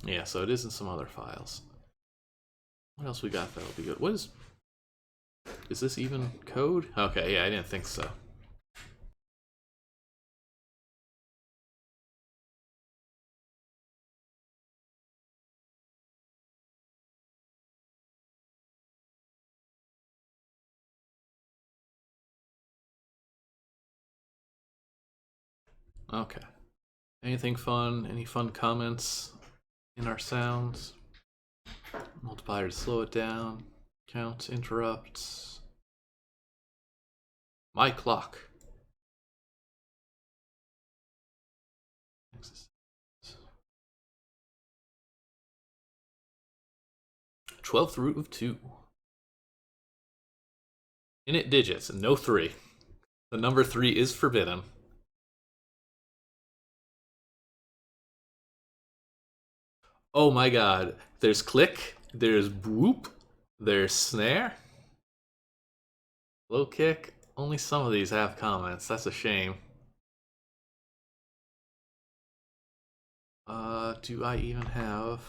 Yeah, so it is in some other files. What else we got that'll be good? What is this even code? Okay, yeah, I didn't think so. Okay. Anything fun? Any fun comments in our sounds? Multiplier to slow it down. Count interrupts. My clock. 12th root of 2. Init digits, no 3. The number 3 is forbidden. Oh my god. There's click, there's boop, there's snare. Low kick. Only some of these have comments. That's a shame. Do I even have...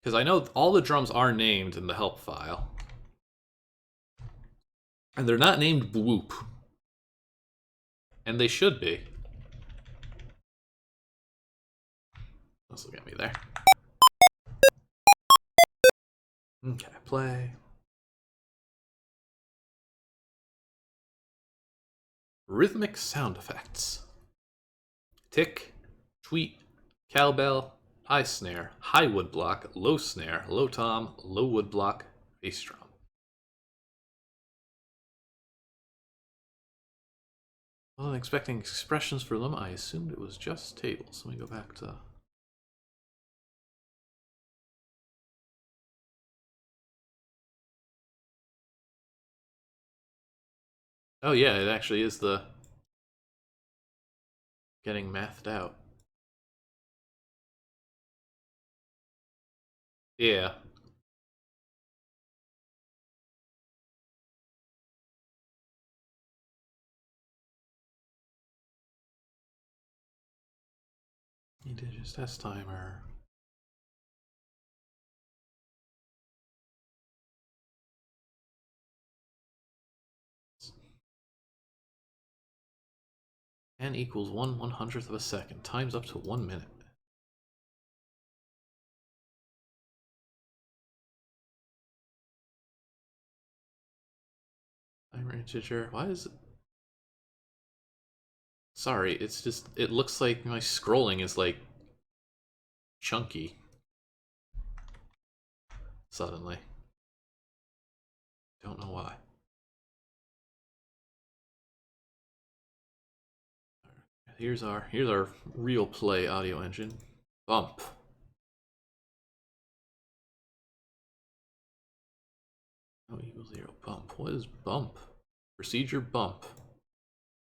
Because I know all the drums are named in the help file. And they're not named Bloop. And they should be. Let's look at me there. Okay, play. Rhythmic sound effects. Tick, tweet, cowbell, high snare, high wood block, low snare, low tom, low wood block, bass drum. I wasn't expecting expressions for them. I assumed it was just tables. Let me go back to... Oh yeah, it actually is the... getting mathed out. Yeah. Digits test timer. N equals 1/100th of a second. Time's up to 1 minute. Timer integer. Why is it... Sorry, it's just... It looks like my scrolling is like... chunky. Suddenly. Don't know why. Here's our real play audio engine. Bump. Oh, equals 0. Bump. What is bump? Procedure bump.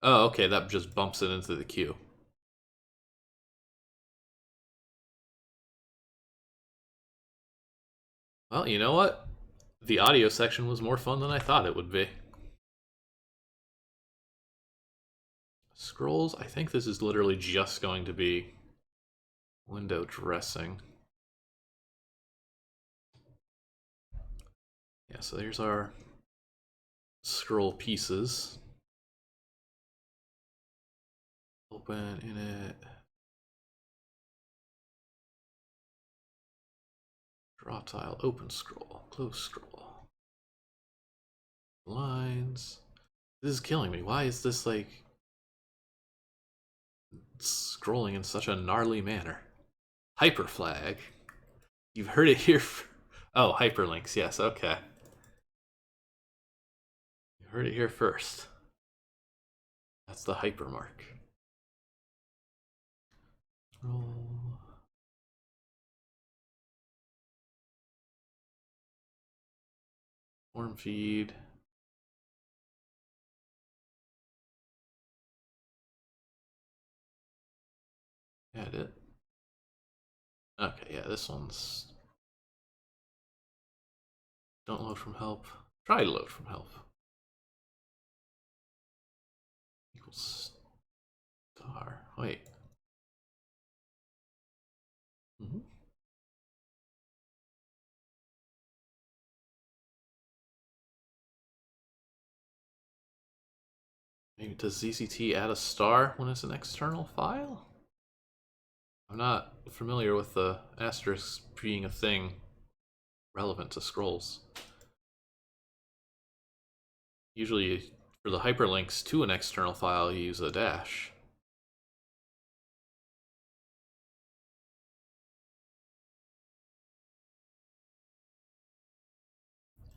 Oh, okay, that just bumps it into the queue. Well, you know what? The audio section was more fun than I thought it would be. Scrolls, I think this is literally just going to be window dressing. Yeah, so there's our scroll pieces. Open init. Draw tile, open scroll, close scroll. Lines. This is killing me. Why is this like scrolling in such a gnarly manner? Hyperflag. You've heard it here. Oh, hyperlinks. Yes, okay. You heard it here first. That's the hypermark. Roll. Form feed. Edit. Okay, yeah, this one's... Don't load from help. Try to load from help. Equals star. Wait. Maybe does ZZT add a star when it's an external file? I'm not familiar with the asterisk being a thing relevant to scrolls. Usually, for the hyperlinks to an external file, you use a dash.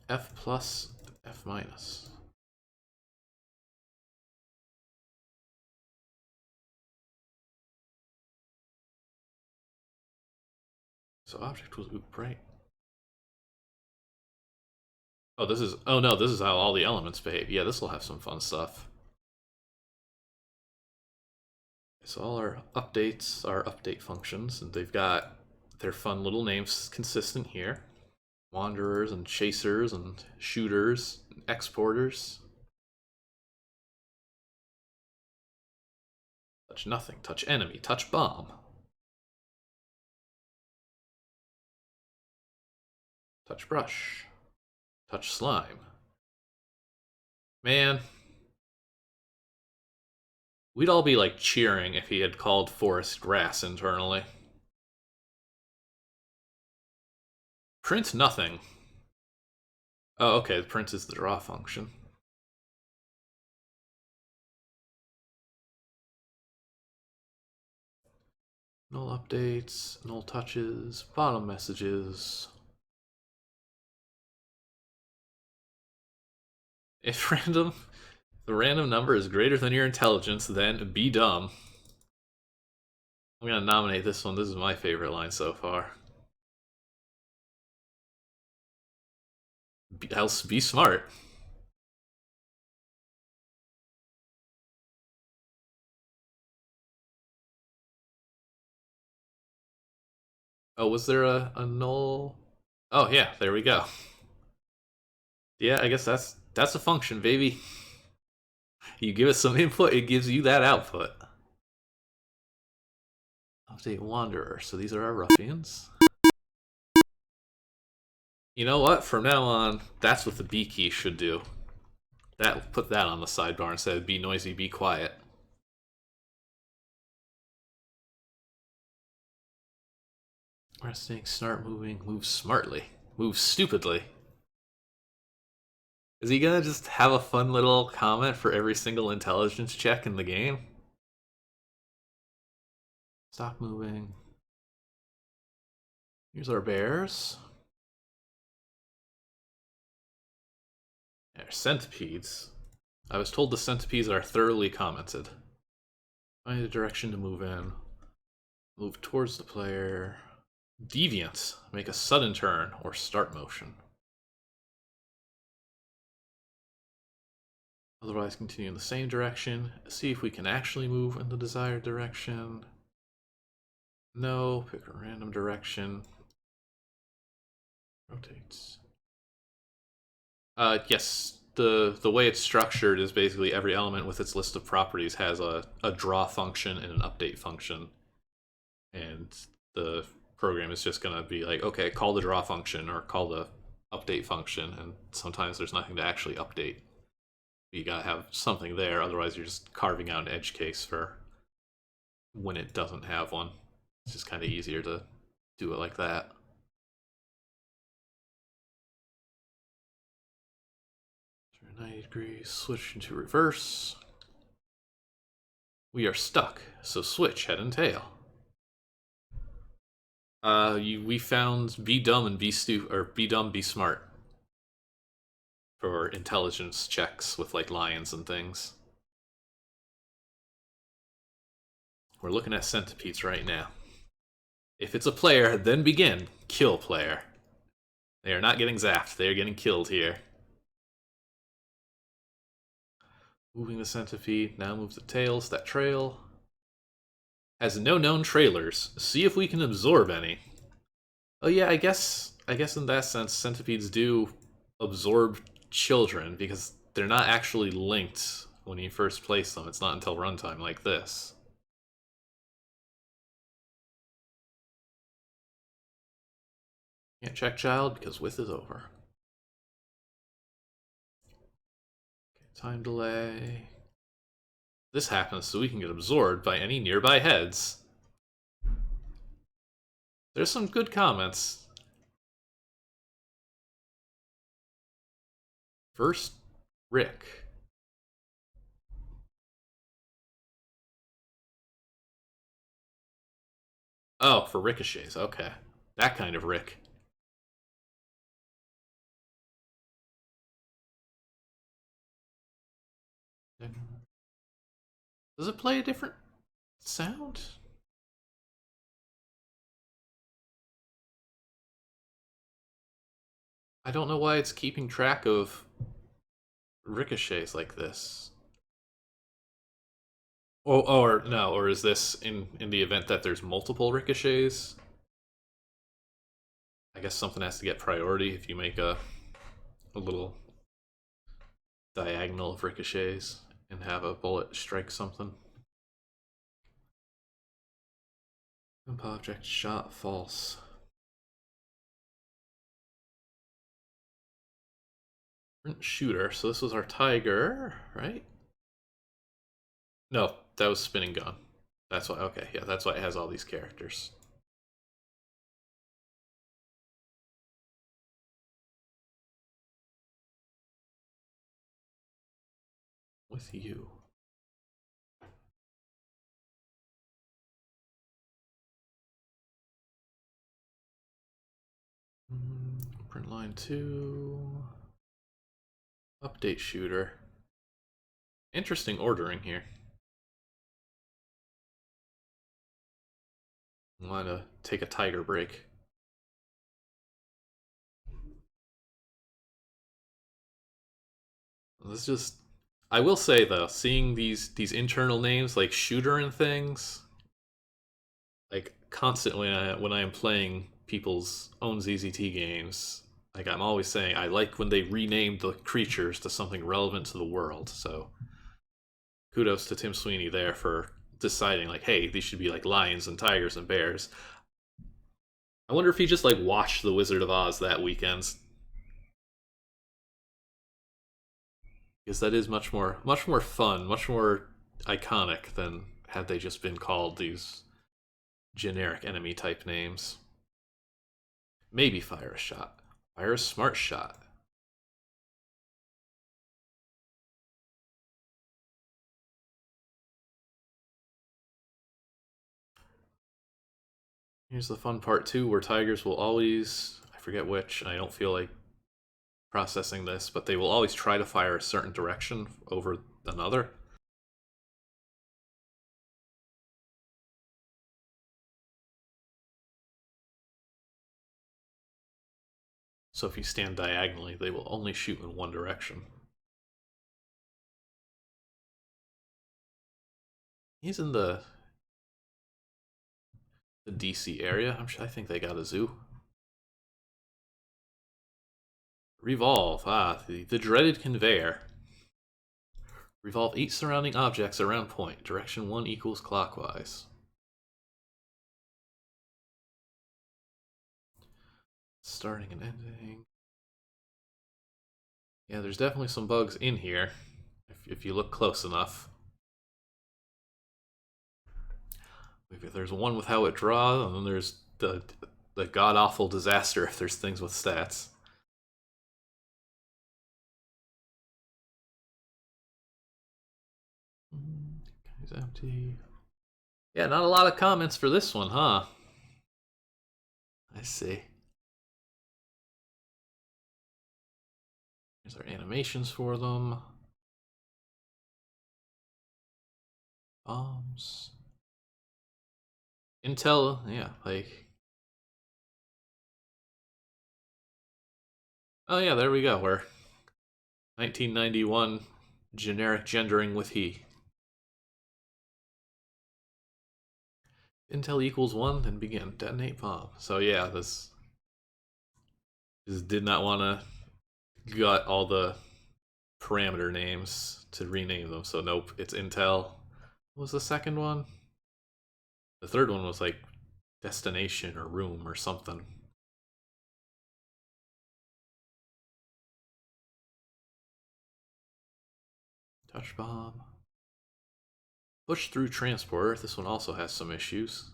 F plus, F minus. So object will loop, right? Oh, this is... Oh no, this is how all the elements behave. Yeah, this will have some fun stuff. So all our updates are update functions, and they've got their fun little names consistent here. Wanderers and chasers and shooters and exporters. Touch nothing, touch enemy, touch bomb. Touch brush. Touch slime. Man. We'd all be like cheering if he had called forest grass internally. Print nothing. Oh, okay, the print is the draw function. Null updates, null touches, bottom messages. If the random number is greater than your intelligence, then be dumb. I'm gonna nominate this one. This is my favorite line so far. Else be smart. Oh, was there a null? Oh yeah, there we go. Yeah, I guess that's a function, baby. You give it some input, it gives you that output. Update Wanderer. So these are our ruffians. You know what? From now on, that's what the B key should do. Put that on the sidebar instead of be noisy, be quiet. Resting, start moving, move smartly, move stupidly. Is he gonna just have a fun little comment for every single intelligence check in the game? Stop moving. Here's our bears. Our centipedes. I was told the centipedes are thoroughly commented. Find a direction to move in. Move towards the player. Deviant. Make a sudden turn or start motion. Otherwise, continue in the same direction. See if we can actually move in the desired direction. No, pick a random direction. Rotates. Yes, the way it's structured is basically every element with its list of properties has a draw function and an update function. And the program is just going to be like, okay, call the draw function or call the update function. And sometimes there's nothing to actually update. You got to have something there, otherwise you're just carving out an edge case for when it doesn't have one. It's just kind of easier to do it like that. 90 degrees, switch into reverse. We are stuck, so switch head and tail. We found be dumb and be be dumb, be smart for intelligence checks with like lions and things. We're looking at centipedes right now. If it's a player, then begin. Kill player. They are not getting zapped. They are getting killed here. Moving the centipede. Now move the tails. That trail has no known trailers. See if we can absorb any. Oh yeah, I guess in that sense, centipedes do absorb children because they're not actually linked when you first place them. It's not until runtime like this. Can't check child because width is over. Okay, time delay. This happens so we can get absorbed by any nearby heads. There's some good comments. First, Rick. Oh, for ricochets. Okay. That kind of Rick. Does it play a different sound? I don't know why it's keeping track of ricochets like this. Or no, or is this in the event that there's multiple ricochets? I guess something has to get priority if you make a little diagonal of ricochets and have a bullet strike something. Jump object shot false. Shooter, so this was our tiger, right? No, that was spinning gun. That's why, okay, yeah, that's why it has all these characters. With you. Print line 2. Update shooter. Interesting ordering here. I want to take a tiger break. Let's just. I will say though, seeing these internal names like shooter and things, like constantly when I am playing people's own ZZT games, like I'm always saying I like when they rename the creatures to something relevant to the world. So kudos to Tim Sweeney there for deciding like, hey, these should be like lions and tigers and bears. I wonder if he just like watched The Wizard of Oz that weekend, because that is much more fun, much more iconic than had they just been called these generic enemy type names. Maybe fire a shot. Fire a smart shot. Here's the fun part too, where tigers will always, I forget which, and I don't feel like processing this, but they will always try to fire a certain direction over another. So if you stand diagonally, they will only shoot in one direction. He's in the DC area. I think they got a zoo. Revolve. The dreaded conveyor. Revolve 8 surrounding objects around point. Direction 1 equals clockwise. Starting and ending. Yeah, there's definitely some bugs in here, if you look close enough. There's one with how it draws, and then there's the god-awful disaster if there's things with stats. It's empty. Yeah, not a lot of comments for this one, huh? I see. Here's our animations for them. Bombs. Intel, yeah, like. Oh yeah, there we go. We're 1991 generic gendering with he. Intel equals 1, then begin. Detonate bomb. So yeah, this just did not want to gut all the parameter names to rename them. So nope, it's Intel. What was the second one? The third one was like destination or room or something. Touch bomb. Push through transporter. This one also has some issues.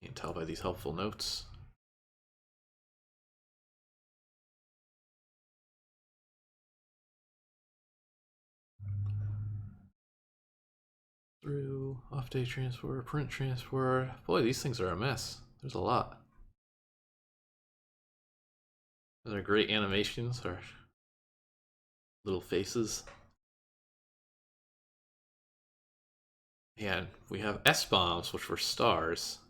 You can tell by these helpful notes. Through, off-day transporter, print transporter. Boy, these things are a mess. There's a lot. Those are great animations, or little faces. And we have S-bombs, which were stars.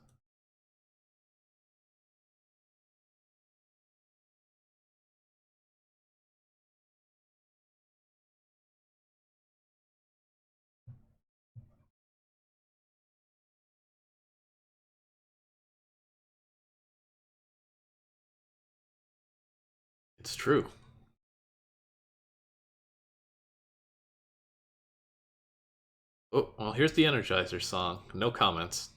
It's true. Oh, well, here's the Energizer song. No comments.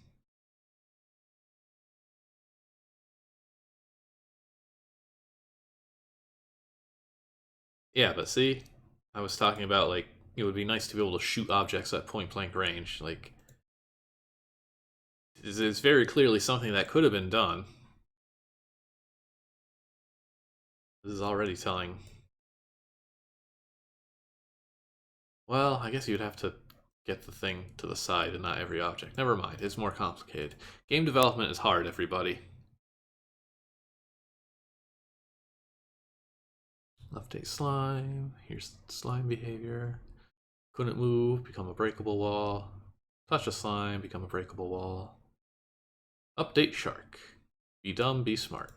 Yeah, but see, I was talking about like it would be nice to be able to shoot objects at point blank range. Like, it's very clearly something that could have been done. This is already telling. Well, I guess you'd have to get the thing to the side and not every object. Never mind, it's more complicated. Game development is hard, everybody. Update slime. Here's slime behavior. Couldn't move, become a breakable wall. Touch a slime, become a breakable wall. Update shark. Be dumb, be smart.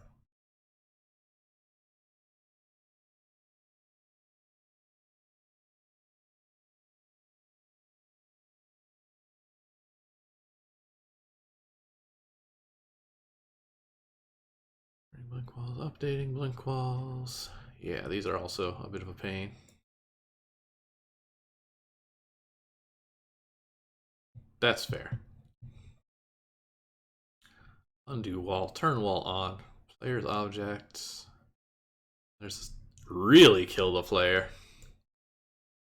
Blink walls, updating blink walls. Yeah, these are also a bit of a pain. That's fair. Undo wall, turn wall on. Player's objects. There's really kill the player.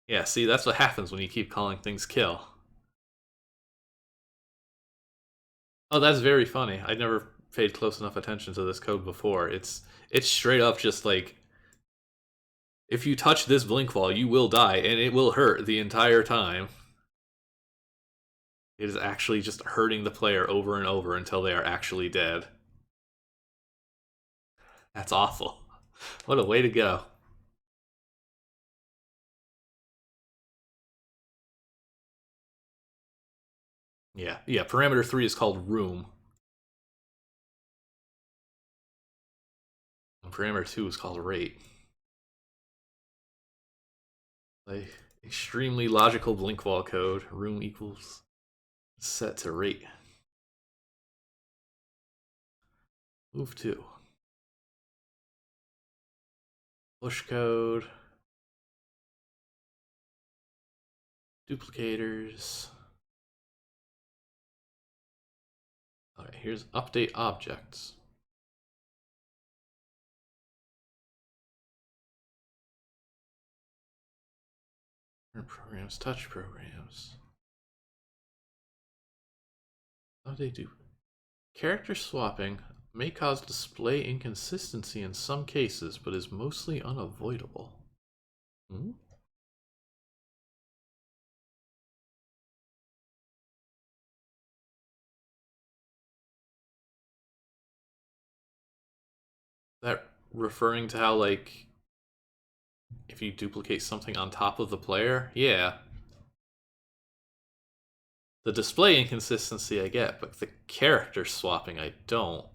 Yeah, see, that's what happens when you keep calling things kill. Oh, that's very funny. I never paid close enough attention to this code before. It's straight up just like, if you touch this blink wall, you will die, and it will hurt the entire time. It is actually just hurting the player over and over until they are actually dead. That's awful. What a way to go. Yeah, parameter 3 is called room. And parameter 2 is called rate. Like, extremely logical blink wall code. Room equals set to rate. Move 2. Push code. Duplicators. Alright, here's update objects. Programs, touch programs. How do they do? Character swapping may cause display inconsistency in some cases, but is mostly unavoidable. Hmm? That referring to how, like, if you duplicate something on top of the player? Yeah. The display inconsistency I get, but the character swapping I don't.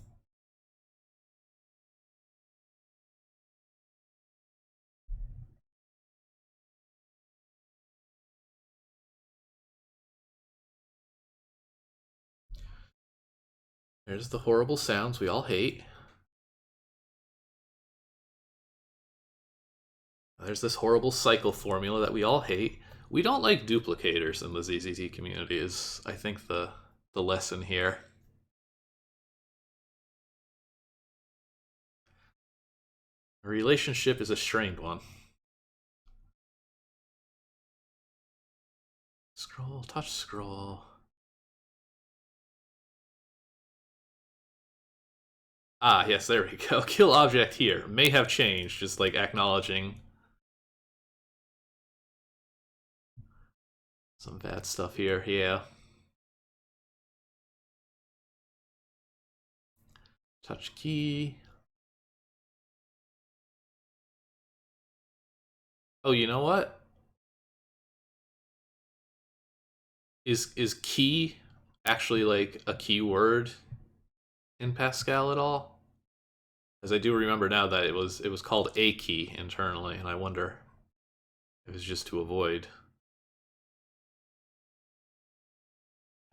There's the horrible sounds we all hate. There's this horrible cycle formula that we all hate. We don't like duplicators in the ZZT community is, I think, the lesson here. A relationship is a strained one. Scroll, touch scroll. Ah, yes, there we go. Kill object here. May have changed, just like acknowledging some bad stuff here, yeah. Touch key. Oh, you know what? Is key actually like a keyword in Pascal at all? As I do remember now that it was called a key internally, and I wonder if it's just to avoid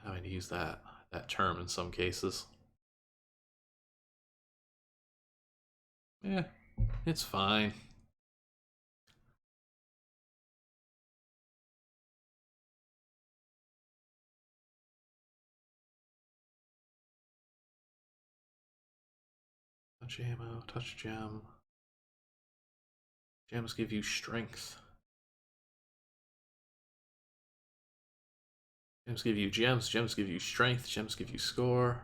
having to use that term in some cases. Yeah, it's fine. Touch ammo, touch gem. Gems give you strength. Gems give you gems, gems give you strength, gems give you score.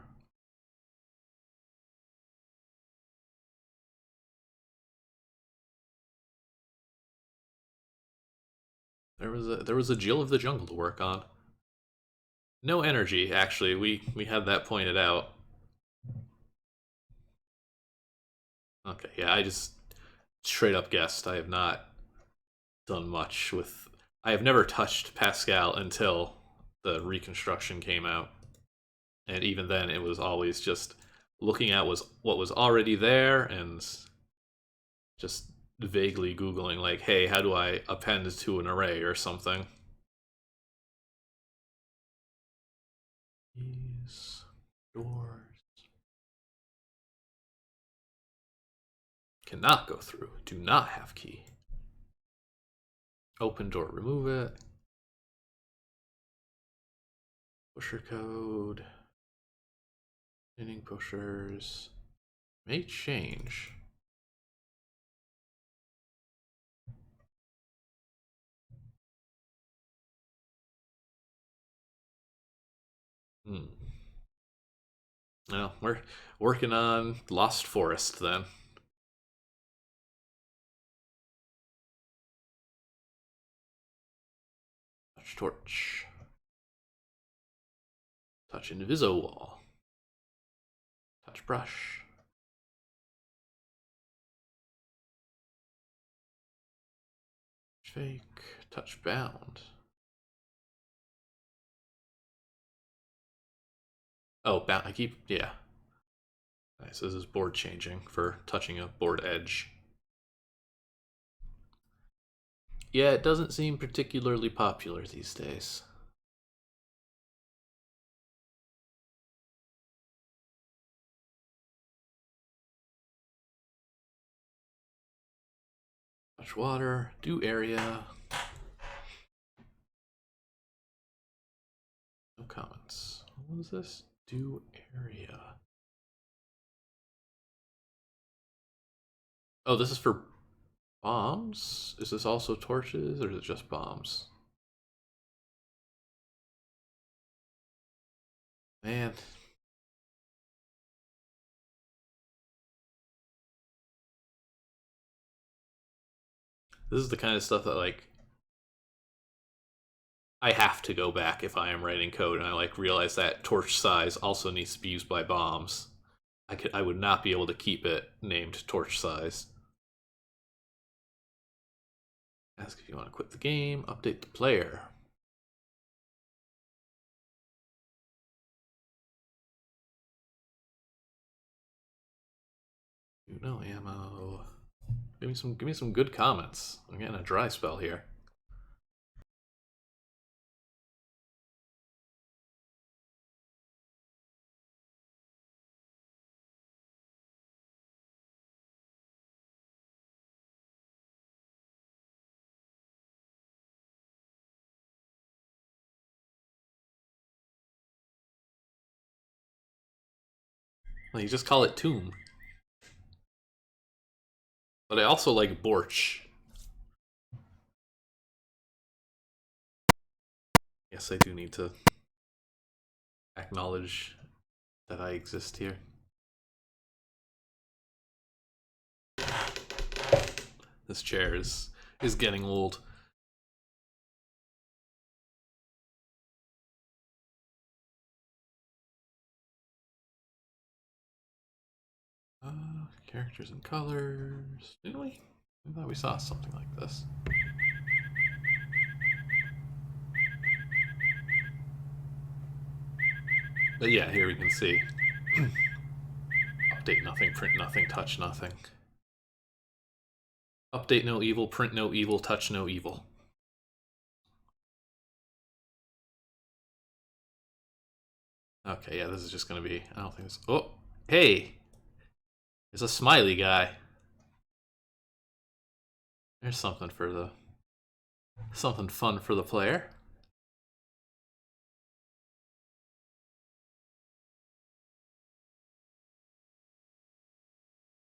There was a Jill of the Jungle to work on. No energy, actually. We had that pointed out. Okay, yeah, I just straight up guessed. I have not done much with. I have never touched Pascal until the reconstruction came out, and even then, it was always just looking at what was already there and just vaguely googling like, "Hey, how do I append to an array or something?" These doors cannot go through. Do not have key. Open door. Remove it. Pusher code. Inning pushers. May change. Hmm. Well, we're working on Lost Forest then. Touch torch. Touch inviso wall. Touch brush. Fake. Touch bound. Oh, bound. I keep. Yeah. Nice. This is board changing for touching a board edge. Yeah, it doesn't seem particularly popular these days. Touch water. Do area. No comments. What was this? Do area. Oh, this is for bombs? Is this also torches, or is it just bombs? Man. This is the kind of stuff that, like, I have to go back if I am writing code, and I, like, realize that torch size also needs to be used by bombs. I would not be able to keep it named torch size. Ask if you want to quit the game. Update the player. No ammo. Give me some good comments. I'm getting a dry spell here. Well, you just call it tomb. But I also like borch. Yes, I do need to acknowledge that I exist here. This chair is getting old. Characters and colors. Didn't we? I thought we saw something like this. But yeah, here we can see. Update nothing, print nothing, touch nothing. Update no evil, print no evil, touch no evil. Okay, yeah, this is just gonna be. I don't think this. Oh, hey! There's a smiley guy. There's something for the. Something fun for the player.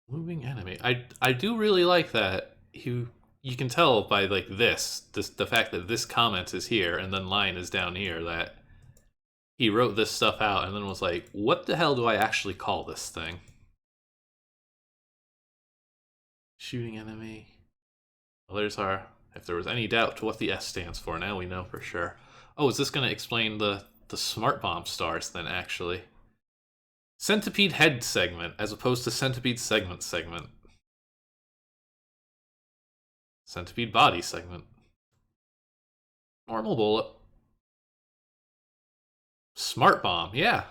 Moving enemy. I do really like that. You can tell by like this the fact that this comment is here and then line is down here that he wrote this stuff out and then was like, what the hell do I actually call this thing? Shooting enemy. Well, there's our. If there was any doubt to what the S stands for, now we know for sure. Oh, is this going to explain the the smart bomb stars then, actually. Centipede head segment as opposed to centipede segment. Centipede body segment. Normal bullet. Smart bomb, yeah.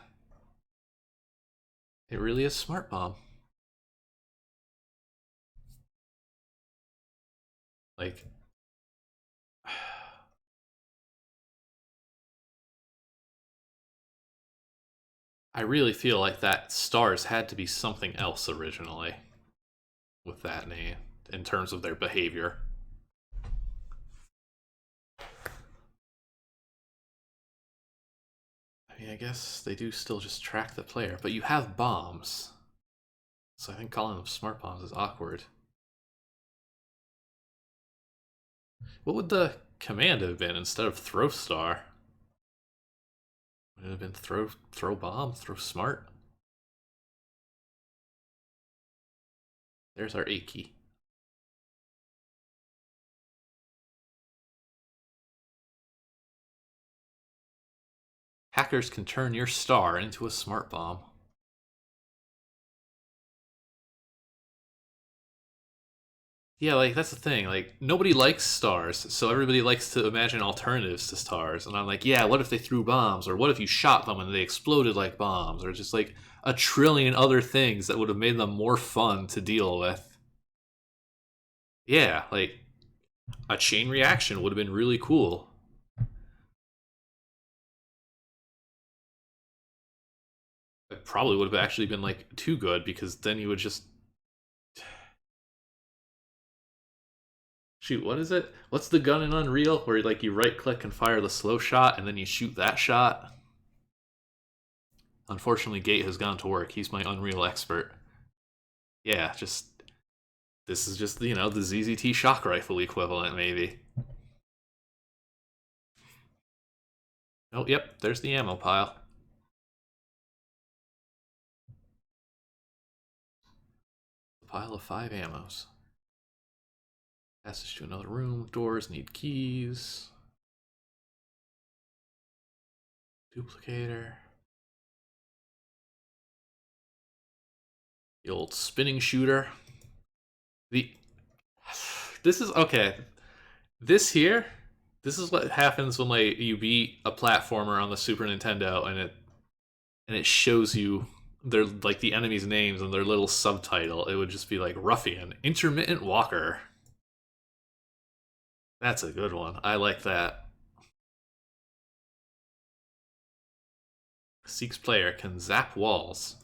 It really is smart bomb. Like, I really feel like that stars had to be something else originally with that name in terms of their behavior. I mean, I guess they do still just track the player, but you have bombs. So I think calling them smart bombs is awkward. What would the command have been instead of throw star? Would it have been throw bomb, throw smart? There's our A key. Hackers can turn your star into a smart bomb. Yeah, like, that's the thing. Like, nobody likes stars, so everybody likes to imagine alternatives to stars. And I'm like, yeah, what if they threw bombs? Or what if you shot them and they exploded like bombs? Or just like a trillion other things that would have made them more fun to deal with. Yeah, like, a chain reaction would have been really cool. It probably would have actually been, like, too good, because then you would just... Shoot, what is it? What's the gun in Unreal where, like, you right-click and fire the slow shot, and then you shoot that shot? Unfortunately, Gate has gone to work. He's my Unreal expert. Yeah, just... This is just, you know, the ZZT shock rifle equivalent, maybe. Oh, yep, there's the ammo pile. A pile of 5 ammos. Passage to another room. Doors need keys. Duplicator. The old spinning shooter. This is okay. This is what happens when, like, you beat a platformer on the Super Nintendo and it shows you their, like, the enemies' names and their little subtitle. It would just be like Ruffian, Intermittent Walker. That's a good one. I like that. Seeks player can zap walls.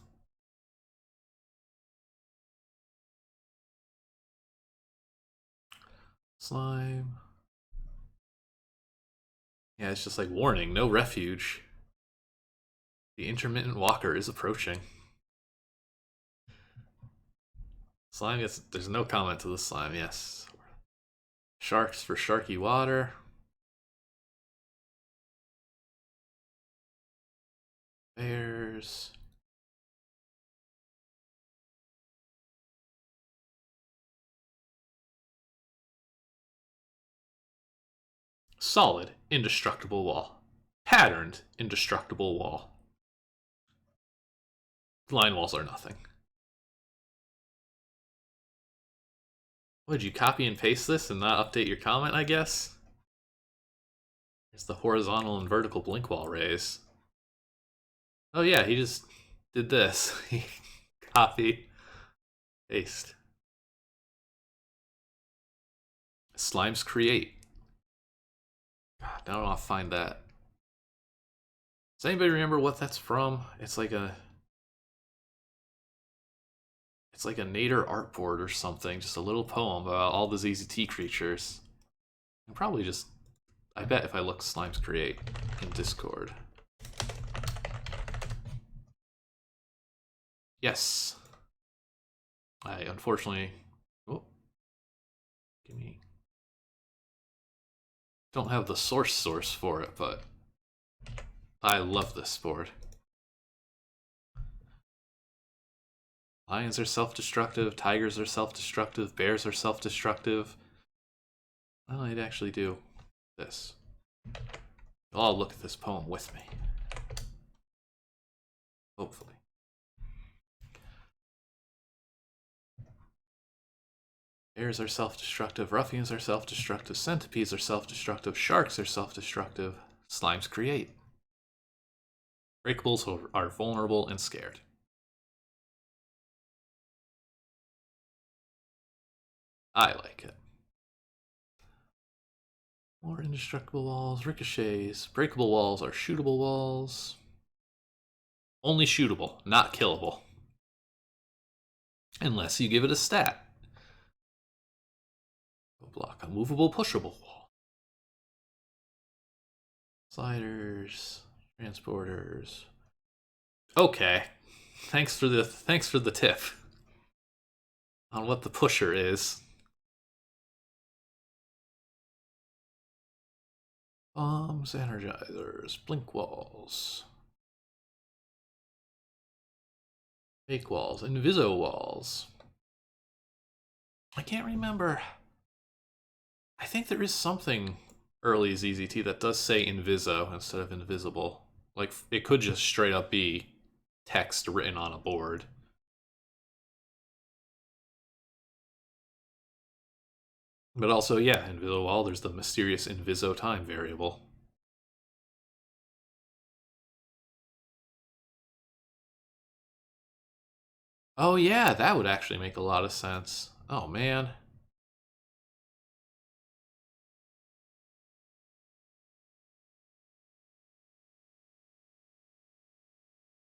Slime. Yeah, it's just like, warning, no refuge. The intermittent walker is approaching. Slime gets... There's no comment to the slime, yes. Sharks for sharky water. Bears. Solid, indestructible wall. Patterned, indestructible wall. Line walls are nothing. Would you copy and paste this and not update your comment, I guess? Here's the horizontal and vertical blink wall raise. Oh yeah, he just did this. Copy, paste. Slimes create. God, now I don't want to find that. Does anybody remember what that's from? It's like a Nader artboard or something. Just a little poem about all the ZZT creatures. And probably just... I bet if I look Slimes Create in Discord. Yes. I unfortunately... Oh. Give me... Don't have the source for it, but... I love this board. Lions are self-destructive, tigers are self-destructive, bears are self-destructive. Well, I'd actually do this. You'll all look at this poem with me. Hopefully. Bears are self-destructive, ruffians are self-destructive, centipedes are self-destructive, sharks are self-destructive, slimes create. Breakables are vulnerable and scared. I like it. More indestructible walls, ricochets. Breakable walls are shootable walls. Only shootable, not killable. Unless you give it a stat. Block a movable, pushable wall. Sliders, transporters. Okay. Thanks for the tip on what the pusher is. Bombs, energizers, blink walls. Fake walls, inviso walls. I can't remember. I think there is something early ZZT that does say inviso instead of invisible. Like, it could just straight up be text written on a board. But also, yeah, inviso wall, there's the mysterious inviso time variable. Oh yeah, that would actually make a lot of sense. Oh man.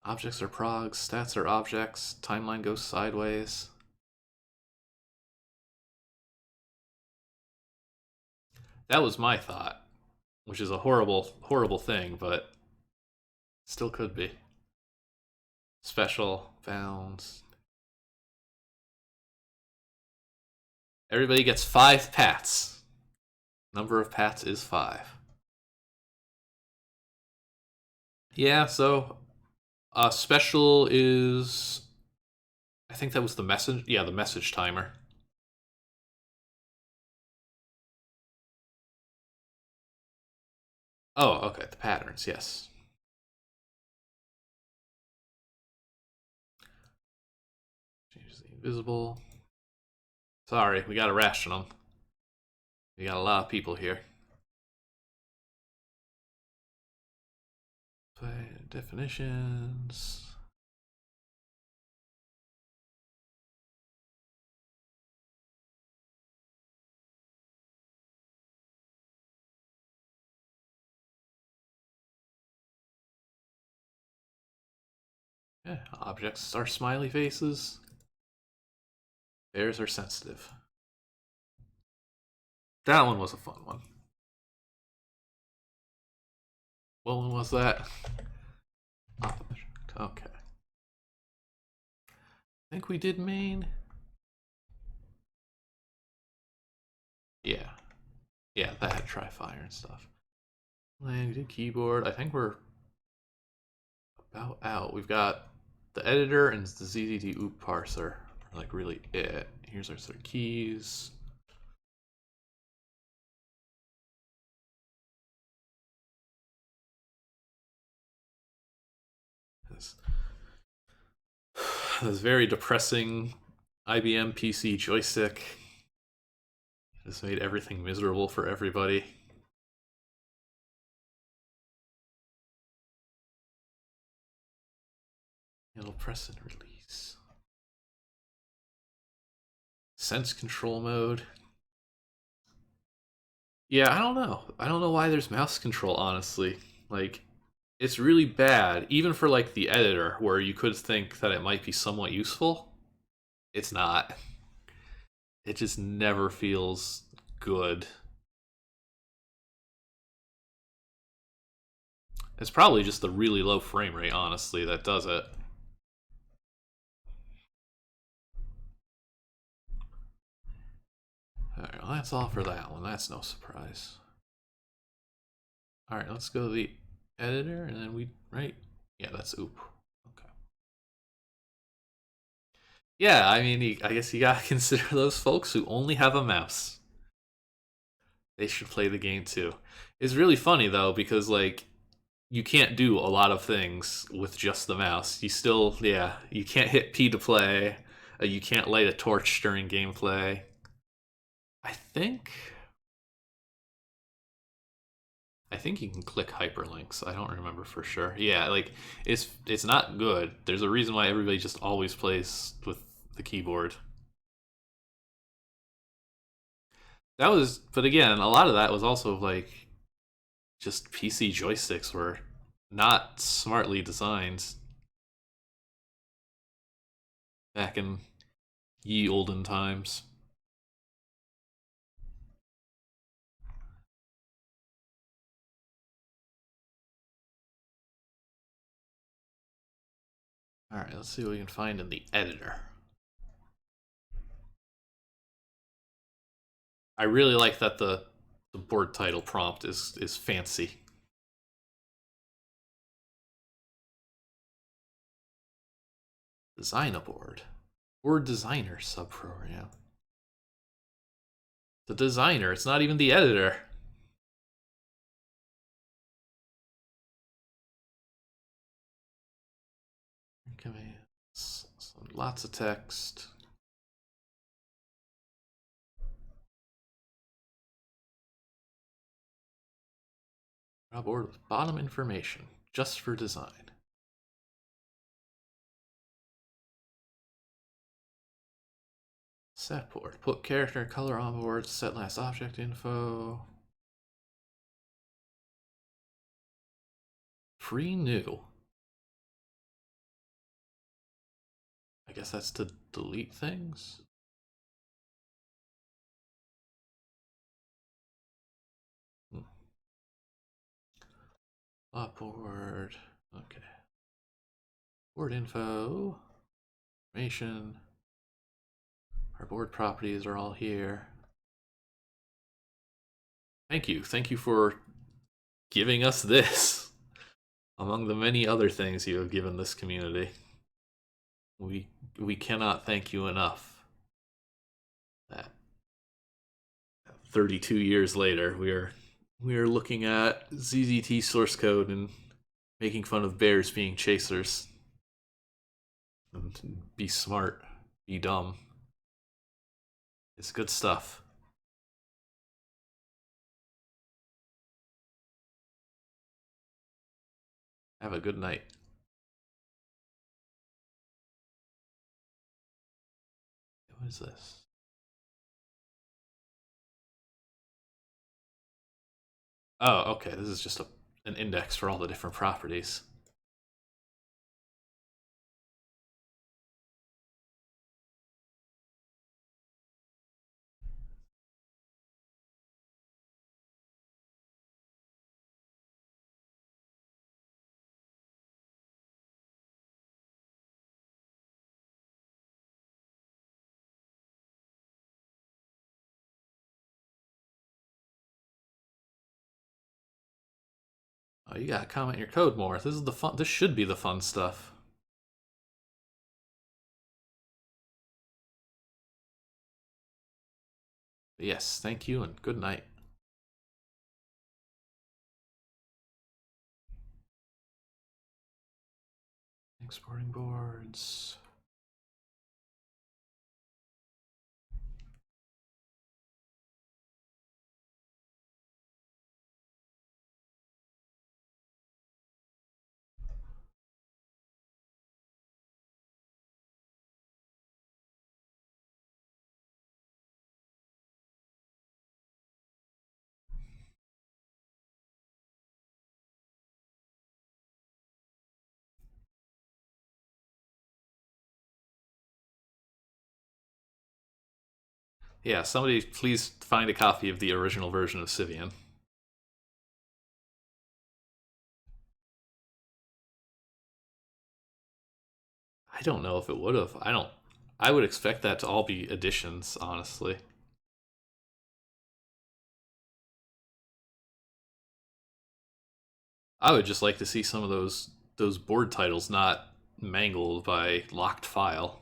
Objects are progs, stats are objects, timeline goes sideways. That was my thought, which is a horrible, horrible thing, but still could be. Special, bounds. Everybody gets 5 pats. Number of pats is 5. Yeah, so special is, I think that was the message. Yeah, the message timer. Oh, okay, the patterns, yes. Change the invisible. Sorry, we gotta ration them. We got a lot of people here. Definitions. Yeah, objects are smiley faces. Bears are sensitive. That one was a fun one. What one was that? Okay. I think we did main. Yeah. Yeah, that had try-fire and stuff. Language, keyboard. I think we're about out. We've got the editor and the ZZT OOP parser are like really it. Here's our sort of keys. This very depressing IBM PC joystick. This made everything miserable for everybody. It'll press and release. Sense control mode. Yeah, I don't know. I don't know why there's mouse control, honestly. Like, it's really bad, even for like the editor, where you could think that it might be somewhat useful. It's not. It just never feels good. It's probably just the really low frame rate, honestly, that does it. Alright, well, that's all for that one. That's no surprise. Alright, let's go to the editor, and then right? Yeah, that's OOP. Okay. Yeah, I mean, I guess you gotta consider those folks who only have a mouse. They should play the game too. It's really funny, though, because, like, you can't do a lot of things with just the mouse. You still, yeah, you can't hit P to play. You can't light a torch during gameplay. I think you can click hyperlinks. I don't remember for sure. Yeah, like it's not good. There's a reason why everybody just always plays with the keyboard. That was, but again, a lot of that was also like just PC joysticks were not smartly designed back in ye olden times. All right, let's see what we can find in the editor. I really like that the board title prompt is fancy. Design a board. Board designer subprogram. The designer, it's not even the editor. Commands, lots of text. Draw a board with bottom information, just for design. Set board. Put character and color on board. Set last object info. Free new. I guess that's to delete things. Board. Okay. Board info. Information. Our board properties are all here. Thank you. Thank you for giving us this. Among the many other things you have given this community. We cannot thank you enough. That 32 years later, we are looking at ZZT source code and making fun of bears being chasers. And be smart, be dumb. It's good stuff. Have a good night. What is this? Oh, okay. This is just an index for all the different properties. Oh, you gotta comment your code more. This is the fun. This should be the fun stuff. But yes, thank you and good night. Exporting boards. Yeah, somebody please find a copy of the original version of Civian. I don't know if it would have. I would expect that to all be additions, honestly. I would just like to see some of those board titles not mangled by locked file.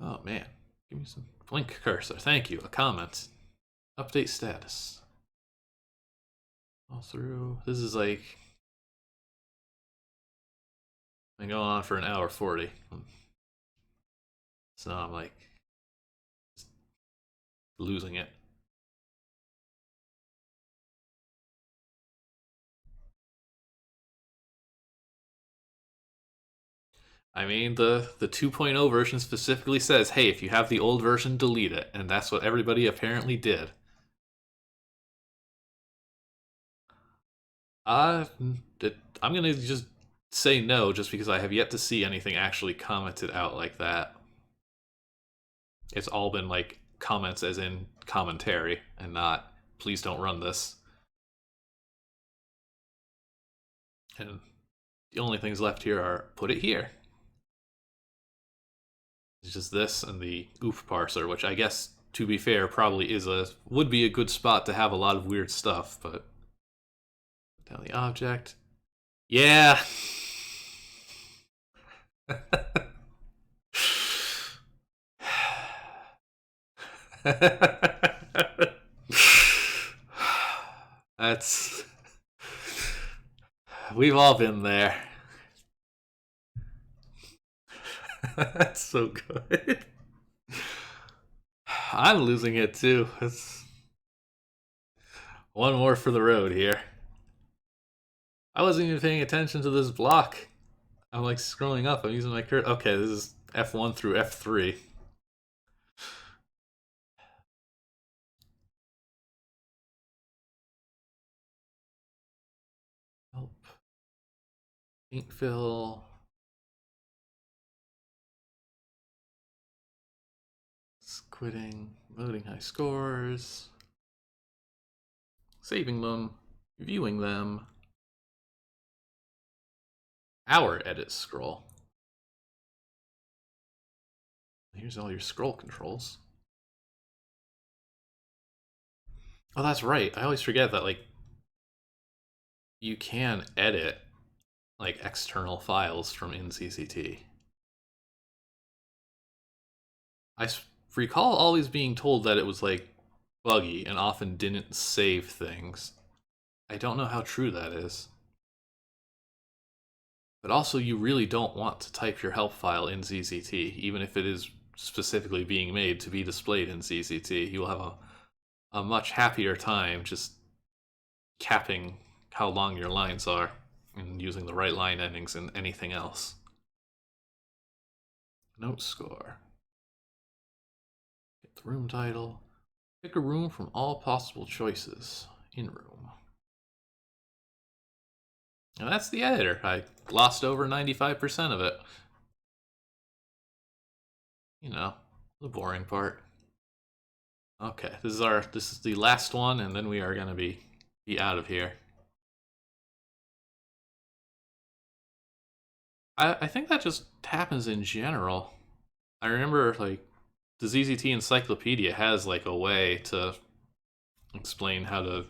Oh man, give me some blink cursor. Thank you. A comment. Update status. All through. This is like been going on for an hour 40. So now I'm like losing it. I mean, the 2.0 version specifically says, hey, if you have the old version, delete it. And that's what everybody apparently did. I'm going to just say no, just because I have yet to see anything actually commented out like that. It's all been like comments as in commentary and not, please don't run this. And the only things left here are put it here. It's just this and the oof parser, which I guess, to be fair, probably would be a good spot to have a lot of weird stuff, but down the object. Yeah. That's we've all been there. That's so good. I'm losing it too. It's one more for the road here. I wasn't even paying attention to this block. I'm like scrolling up. I'm using my cursor. Okay, this is F1 through F3. Help. Paint fill. Quitting. Loading high scores. Saving them. Viewing them. Hour edit scroll. Here's all your scroll controls. Oh, that's right. I always forget that, like, you can edit, like, external files from in ZZT. I recall always being told that it was, like, buggy and often didn't save things. I don't know how true that is. But also, you really don't want to type your help file in ZZT, even if it is specifically being made to be displayed in ZZT. You will have a much happier time just capping how long your lines are and using the right line endings and anything else. Note score. Get the room title. Pick a room from all possible choices. In room. And that's the editor. I glossed over 95% of it. You know, the boring part. Okay, this is the last one, and then we are gonna be out of here. I think that just happens in general. I remember, like, the ZZT Encyclopedia has, like, a way to explain how to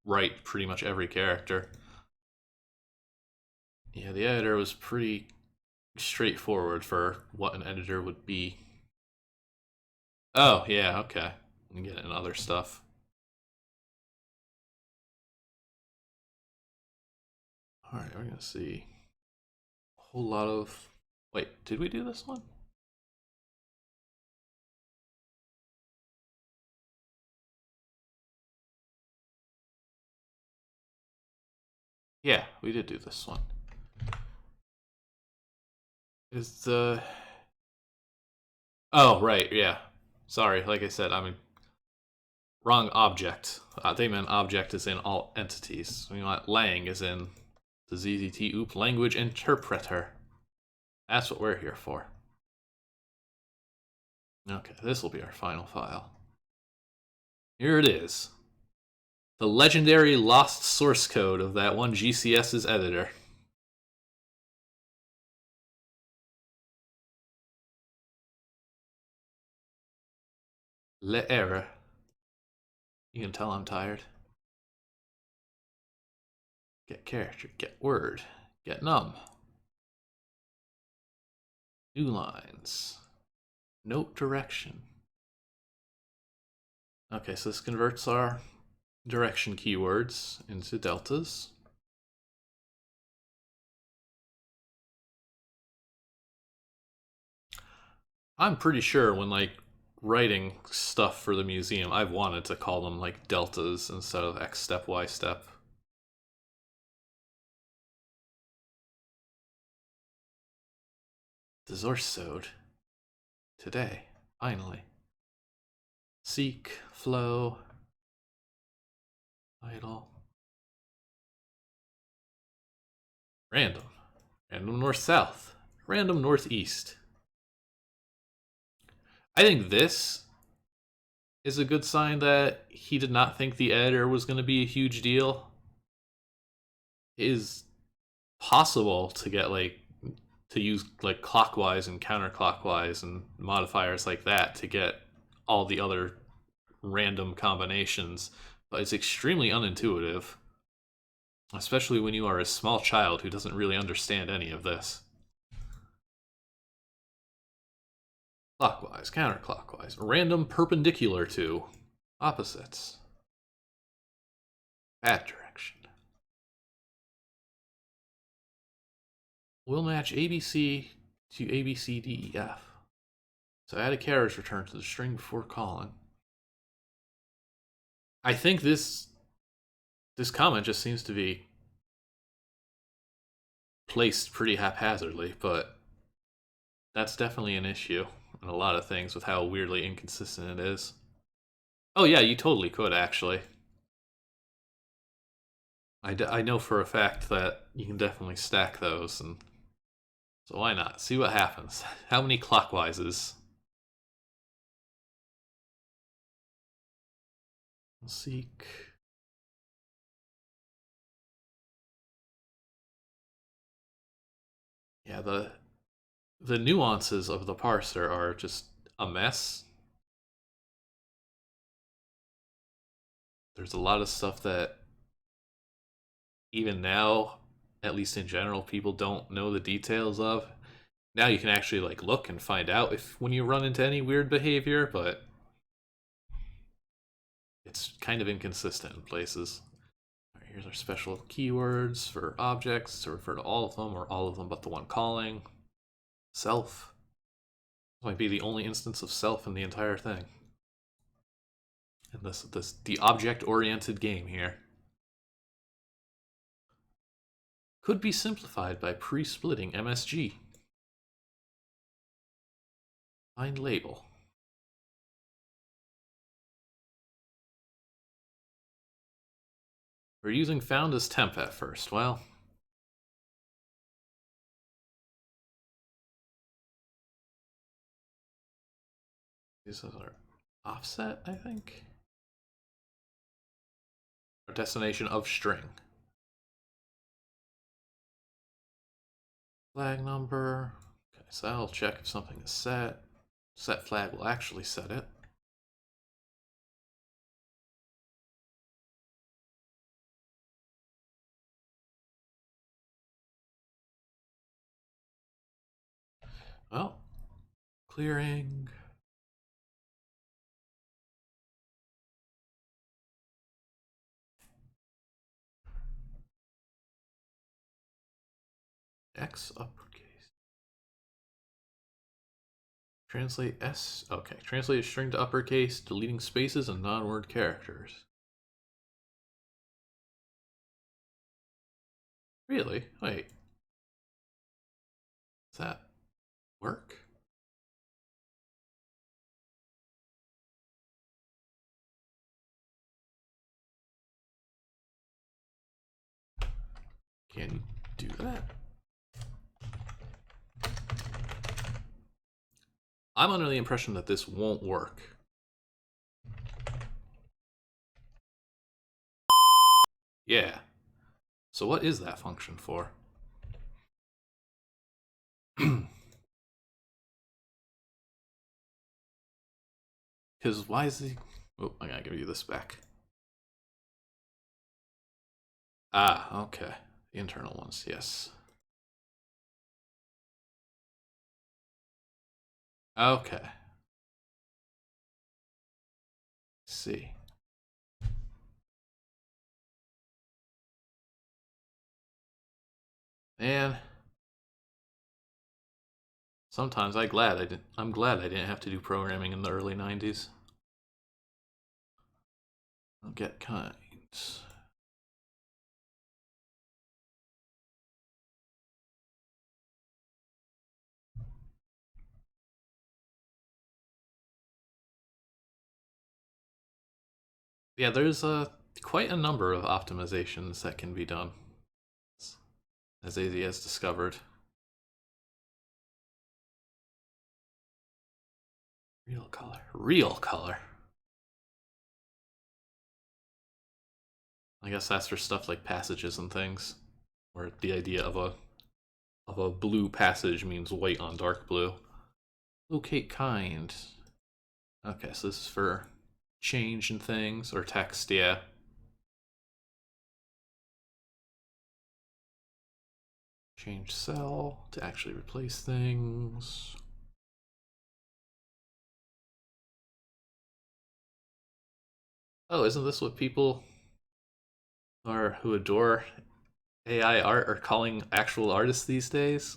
write pretty much every character. Yeah, the editor was pretty straightforward for what an editor would be. Oh, yeah, okay. And get in other stuff. Alright, we're gonna see a whole lot of... Wait, did we do this one? Yeah, we did do this one. Is the... Oh, right, yeah. Sorry, like I said, I mean... Wrong object. They meant object is in all entities. We want lang is in the ZZT OOP language interpreter. That's what we're here for. Okay, this will be our final file. Here it is. The legendary lost source code of that one GCS's editor. Le error. You can tell I'm tired. Get character, get word, get num. New lines. Note direction. Okay, so this converts our direction keywords into deltas. I'm pretty sure when like writing stuff for the museum, I've wanted to call them like deltas instead of X step, Y step. Desorsode. Today, finally. Seek, flow, idle. Random. Random north-south. Random northeast. I think this is a good sign that he did not think the editor was going to be a huge deal. It is possible to get like to use like clockwise and counterclockwise and modifiers like that to get all the other random combinations, but it's extremely unintuitive, especially when you are a small child who doesn't really understand any of this. Clockwise, counterclockwise, random perpendicular to opposites. Bad direction. Will match ABC to ABCDEF. So add a carriage return to the string before calling. I think this comment just seems to be placed pretty haphazardly, but that's definitely an issue in a lot of things with how weirdly inconsistent it is. Oh yeah, you totally could actually. I know for a fact that you can definitely stack those, and so why not? See what happens. How many clockwises? Seek. Yeah, the nuances of the parser are just a mess. There's a lot of stuff that even now, at least in general, people don't know the details of. Now you can actually like look and find out if when you run into any weird behavior, but it's kind of inconsistent in places. All right, here's our special keywords for objects to refer to all of them or all of them but the one calling. Self. This might be the only instance of self in the entire thing. And the object-oriented game here could be simplified by pre-splitting MSG. Find label. We're using found as temp at first. Well, these are offset, I think. Our destination of string. Flag number. Okay, so I'll check if something is set. Set flag will actually set it. Well, clearing. X uppercase. Translate S. Okay, translate a string to uppercase, deleting spaces and non-word characters. Really? Wait. Does that work? Can you do that? I'm under the impression that this won't work. Yeah. So what is that function for? Because why is he... Oh, I gotta give you this back. Ah, okay. The internal ones, yes. Okay. see. Man, sometimes I'm glad I didn't have to do programming in the early 90s. I'll get kinds. Yeah, there's quite a number of optimizations that can be done, as AZ has discovered. Real color. Real color. I guess that's for stuff like passages and things, where the idea of a blue passage means white on dark blue. Locate kind. Okay, so this is for change and things, or text, yeah. Change cell to actually replace things. Oh, isn't this what people who adore AI art are calling actual artists these days?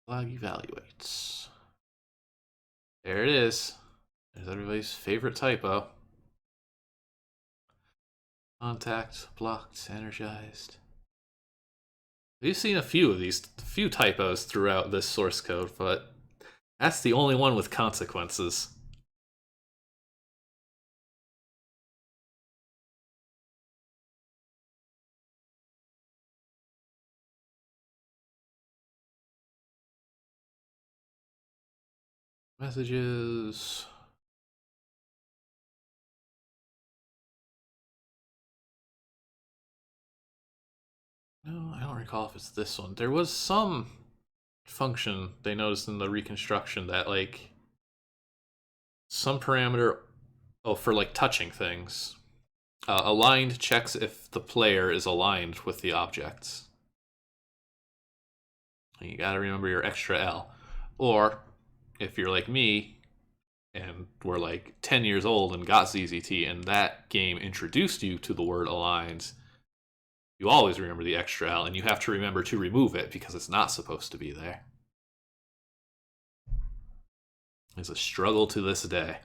Log evaluates. There it is. There's everybody's favorite typo. Contact, blocked, energized. We've seen a few typos throughout this source code, but that's the only one with consequences. Messages. No, I don't recall if it's this one. There was some function they noticed in the reconstruction that, like, some parameter, oh, for like touching things. Aligned checks if the player is aligned with the objects. You gotta remember your extra L. Or, if you're like me, and were like 10 years old and got ZZT, and that game introduced you to the word aligned, you always remember the extra L, and you have to remember to remove it because it's not supposed to be there. It's a struggle to this day.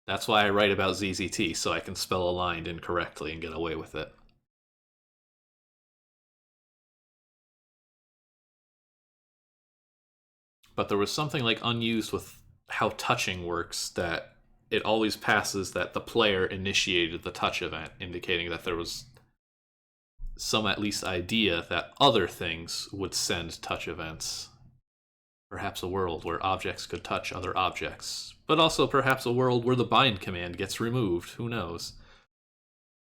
That's why I write about ZZT, so I can spell aligned incorrectly and get away with it. But there was something like unused with how touching works, that it always passes that the player initiated the touch event, indicating that there was some at least idea that other things would send touch events. Perhaps a world where objects could touch other objects, but also perhaps a world where the bind command gets removed. Who knows?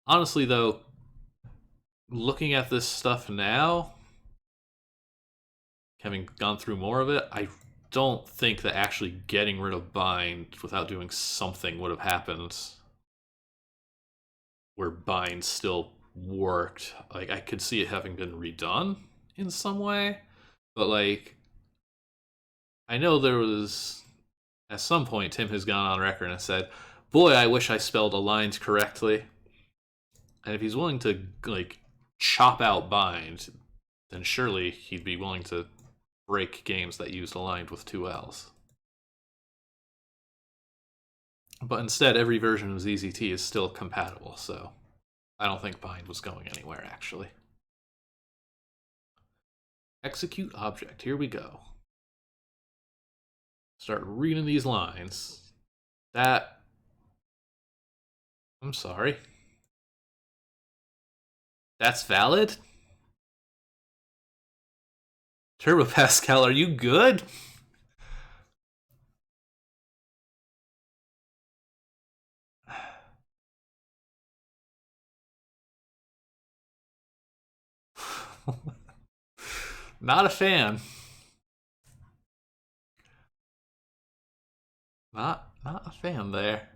Honestly, though, looking at this stuff now, having gone through more of it, I don't think that actually getting rid of bind without doing something would have happened where bind still worked. Like, I could see it having been redone in some way, but like, I know there was, at some point, Tim has gone on record and said, boy, I wish I spelled aligned correctly. And if he's willing to, like, chop out bind, then surely he'd be willing to break games that used aligned with two L's. But instead, every version of ZZT is still compatible, so I don't think bind was going anywhere, actually. Execute object. Here we go. Start reading these lines. That... I'm sorry. That's valid? Turbo Pascal, are you good? Not a fan. Not a fan there.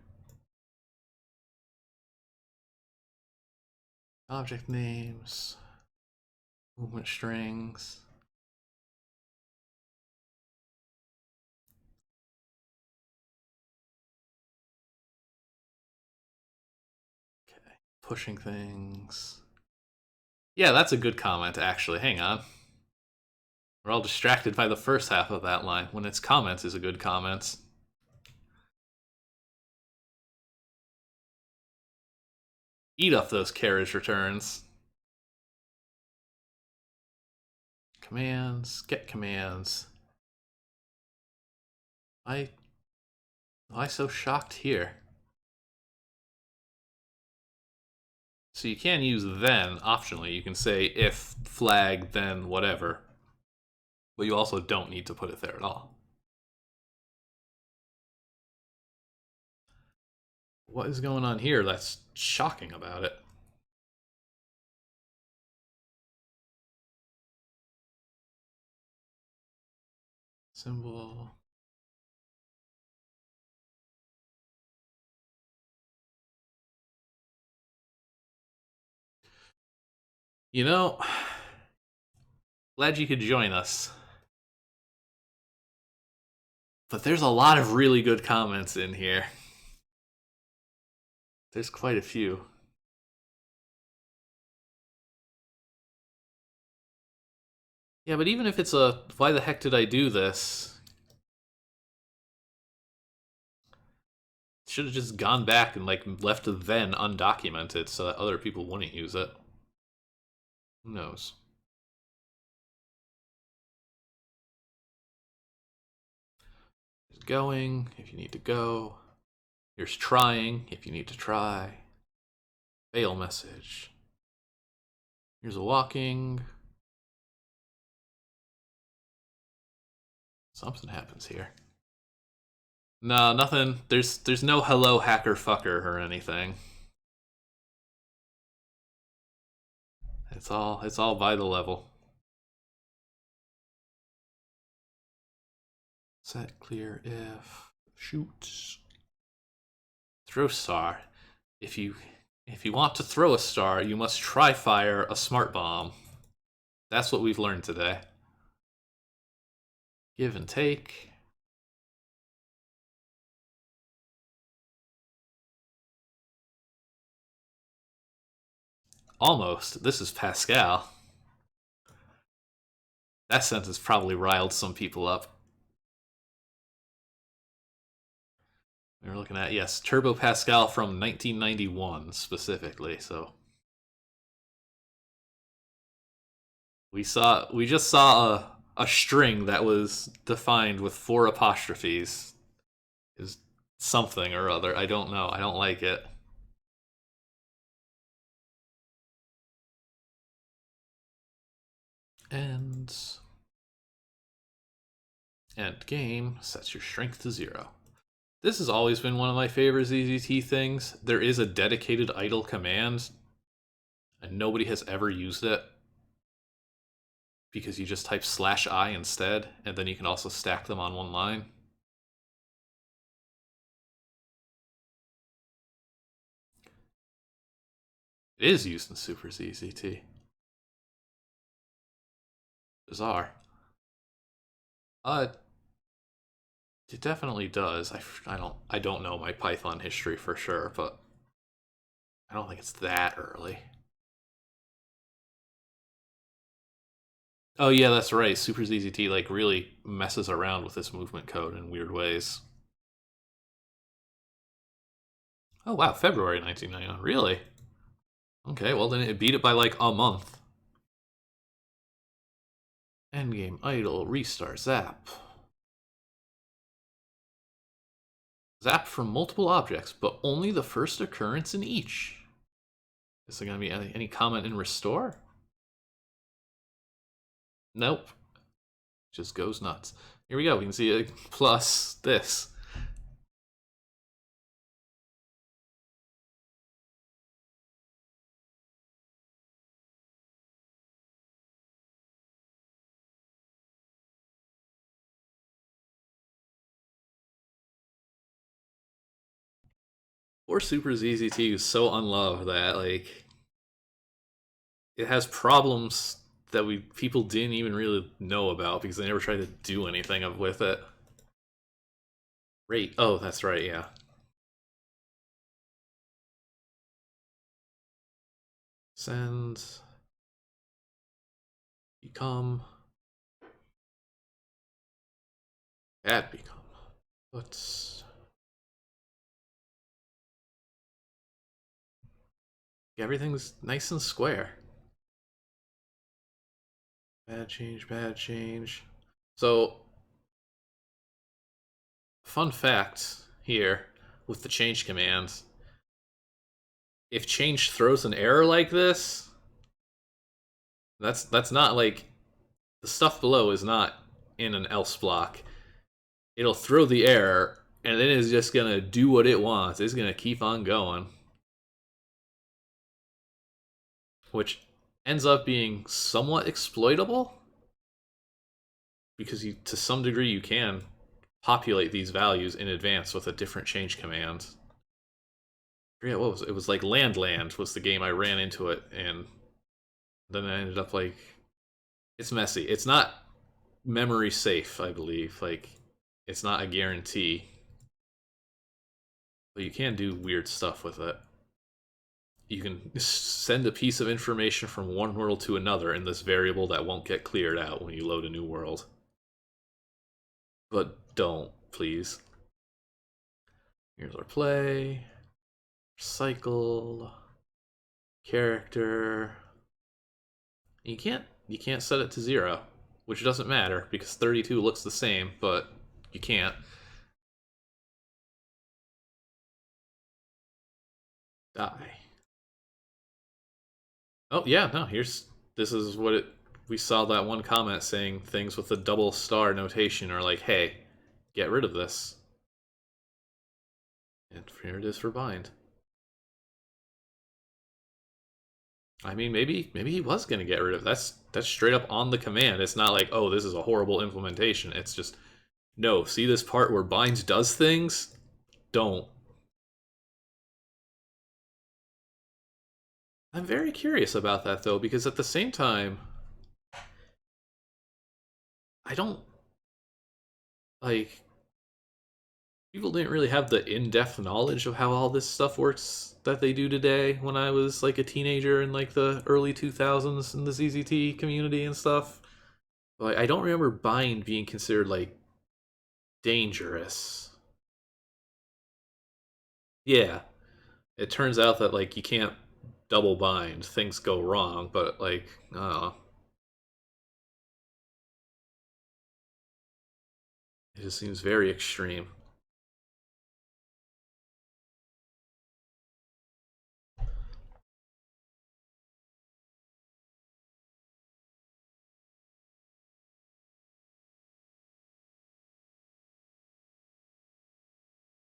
Object names. Movement strings. pushing things. Yeah, that's a good comment, actually. Hang on. We're all distracted by the first half of that line, when its comments is a good comment. Eat up those carriage returns. Commands, get commands. Why so shocked here? So you can use then optionally. You can say if flag then whatever, but you also don't need to put it there at all. What is going on here that's shocking about it? Symbol. You know, glad you could join us. But there's a lot of really good comments in here. There's quite a few. Yeah, but even if it's a why the heck did I do this? Should have just gone back and like left the then undocumented so that other people wouldn't use it. Who knows? There's going if you need to go. Here's trying if you need to try. Fail message. Here's a walking. Something happens here. No, nothing. There's no hello hacker fucker or anything. It's all by the level. Set clear if shoot. Throw star. If you want to throw a star, you must try fire a smart bomb. That's what we've learned today. Give and take. Almost. This is Pascal. That sentence probably riled some people up. We're looking at, yes, Turbo Pascal from 1991 specifically, so. We just saw a string that was defined with 4 apostrophes. Is something or other. I don't know. I don't like it. End game sets your strength to 0. This has always been one of my favorite ZZT things. There is a dedicated idle command, and nobody has ever used it. Because you just type /I instead, and then you can also stack them on one line. It is used in Super ZZT. Bizarre. It definitely does. I don't know my Python history for sure, but I don't think it's that early. Oh yeah, that's right. Super ZZT like really messes around with this movement code in weird ways. Oh wow, February 1999. Really? Okay, well then it beat it by like a month. Endgame idle, restart, zap. Zap from multiple objects, but only the first occurrence in each. Is there going to be any comment in restore? Nope. Just goes nuts. Here we go. We can see a plus this. Or Super ZZT is so unloved that like it has problems that people didn't even really know about because they never tried to do anything with it. Rate. Oh, that's right, yeah. Send. Become. Add become. Let's. Everything's nice and square. Bad change, bad change. So, fun fact here with the change commands. If change throws an error like this, that's not like the stuff below is not in an else block. It'll throw the error and then it's just gonna do what it wants. It's gonna keep on going. Which ends up being somewhat exploitable. Because to some degree you can populate these values in advance with a different change command. Yeah, what was it? It was like Land was the game I ran into it, and then I ended up like, it's messy. It's not memory safe, I believe. Like, it's not a guarantee, but you can do weird stuff with it. You can send a piece of information from one world to another in this variable that won't get cleared out when you load a new world. But don't, please. Here's our play. Cycle. Character. You can't set it to 0, which doesn't matter because 32 looks the same, but you can't. Die. Oh yeah, no, this is what it we saw that one comment saying things with a double star notation are like, hey, get rid of this. And here it is for bind. I mean, maybe he was gonna get rid of it. That's straight up on the command. It's not like, oh, this is a horrible implementation. It's just, no, see this part where bind does things? Don't. I'm very curious about that though, because at the same time, I don't like people didn't really have the in-depth knowledge of how all this stuff works that they do today when I was like a teenager in like the early 2000s in the ZZT community and stuff. Like, I don't remember bind being considered like dangerous. Yeah, it turns out that like you can't double bind, things go wrong, but like, it just seems very extreme.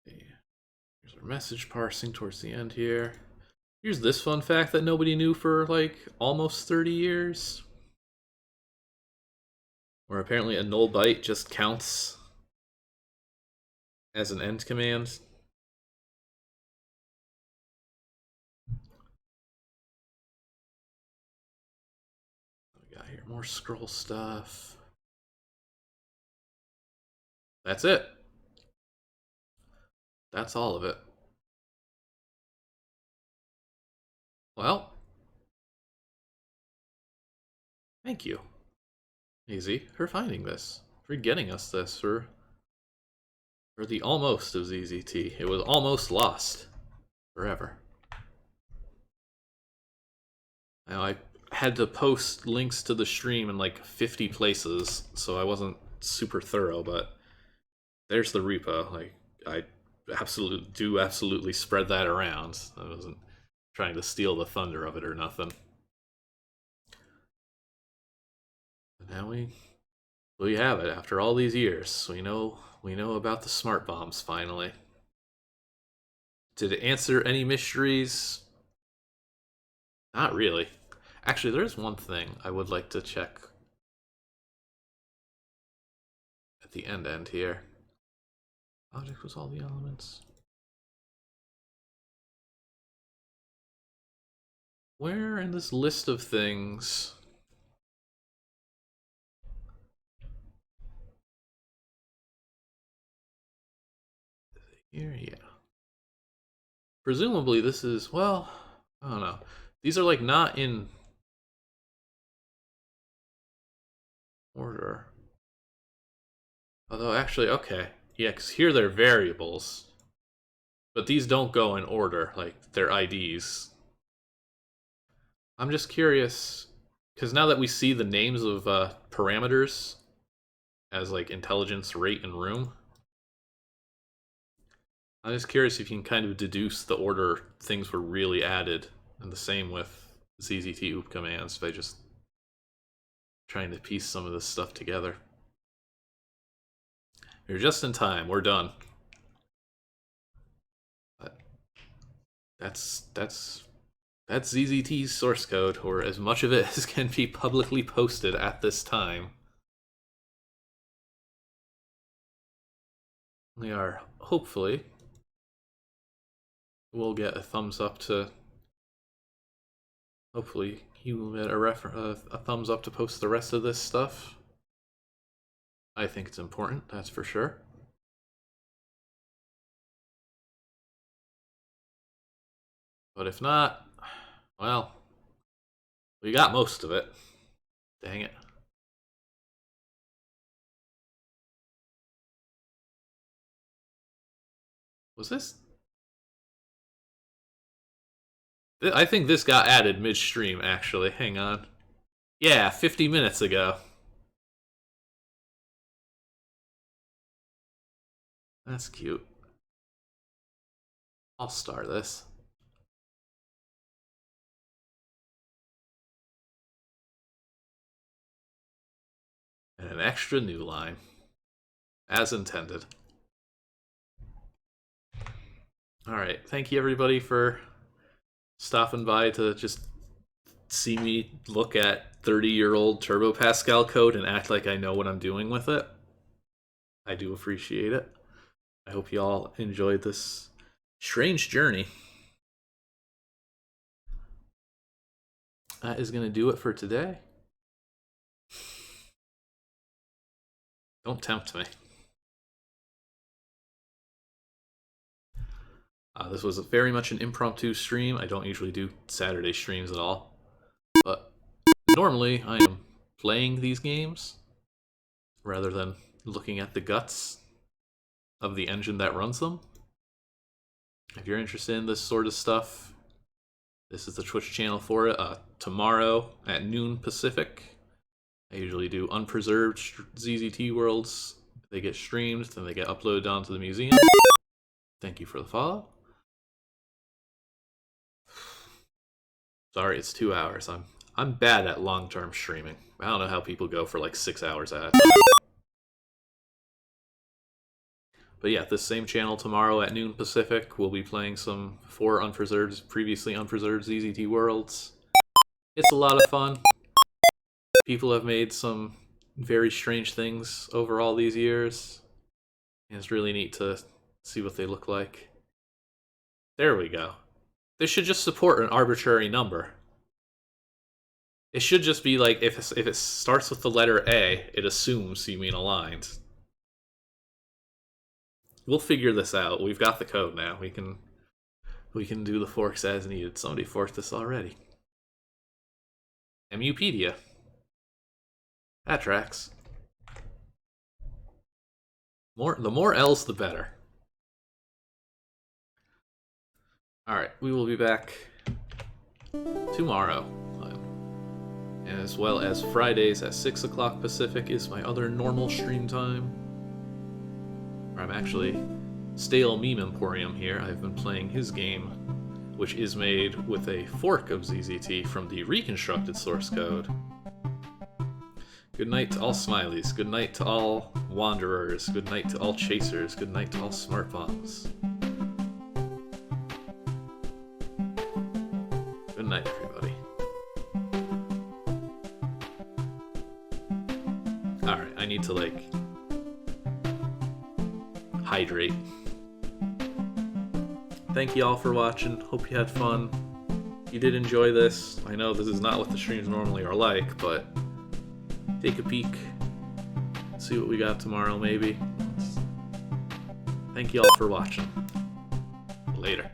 Here's our message parsing towards the end here. Here's this fun fact that nobody knew for like almost 30 years. Where apparently a null byte just counts as an end command. We got here more scroll stuff. That's it. That's all of it. Well, thank you, Easy, for finding this, for getting us this, for the almost of ZZT. It was almost lost forever. Now, I had to post links to the stream in like 50 places, so I wasn't super thorough, but there's the repo. Like, I absolutely spread that around. I wasn't trying to steal the thunder of it or nothing. But now we have it after all these years. We know about the smart bombs finally. Did it answer any mysteries? Not really. Actually, there's one thing I would like to check at the end here. Object was all the elements. Where in this list of things? Here, yeah. Presumably this is, well, I don't know. These are like not in order. Although actually, okay. Yeah, because here they're variables. But these don't go in order, like they're IDs. I'm just curious, because now that we see the names of parameters as like intelligence, rate, and room, I'm just curious if you can kind of deduce the order things were really added, and the same with ZZT OOP commands by just trying to piece some of this stuff together. You're just in time. We're done. But that's ZZT's source code, or as much of it as can be publicly posted at this time. We are hopefully we'll get a thumbs up to. Hopefully, you will get a thumbs up to post the rest of this stuff. I think it's important, that's for sure. But if not, well, we got most of it. Dang it. Was this? I think this got added midstream, actually. Hang on. Yeah, 50 minutes ago. That's cute. I'll star this. And an extra new line. As intended. Alright, thank you everybody for stopping by to just see me look at 30-year-old Turbo Pascal code and act like I know what I'm doing with it. I do appreciate it. I hope you all enjoyed this strange journey. That is going to do it for today. Don't tempt me. This was very much an impromptu stream. I don't usually do Saturday streams at all. But normally I am playing these games rather than looking at the guts of the engine that runs them. If you're interested in this sort of stuff, this is the Twitch channel for it. Tomorrow at noon Pacific, I usually do unpreserved ZZT worlds. They get streamed, then they get uploaded onto the museum. Thank you for the follow. Sorry, it's 2 hours. I'm bad at long-term streaming. I don't know how people go for like 6 hours at a time. But yeah, this same channel tomorrow at noon Pacific, we'll be playing some 4 previously unpreserved ZZT worlds. It's a lot of fun. People have made some very strange things over all these years. And it's really neat to see what they look like. There we go. They should just support an arbitrary number. It should just be like, if it starts with the letter A, it assumes you mean aligned. We'll figure this out. We've got the code now. We can do the forks as needed. Somebody forked this already. Mupedia. That tracks. The more L's, the better. Alright, we will be back tomorrow. As well as Fridays at 6 o'clock Pacific is my other normal stream time. I'm actually Stale Meme Emporium here. I've been playing his game, which is made with a fork of ZZT from the reconstructed source code. Good night to all smileys. Good night to all wanderers. Good night to all chasers. Good night to all smart bombs. Good night, everybody. Alright, I need to, like, hydrate. Thank you all for watching. Hope you had fun. If you did enjoy this, I know this is not what the streams normally are like, but take a peek. See what we got tomorrow, maybe. Thank you all for watching. Later.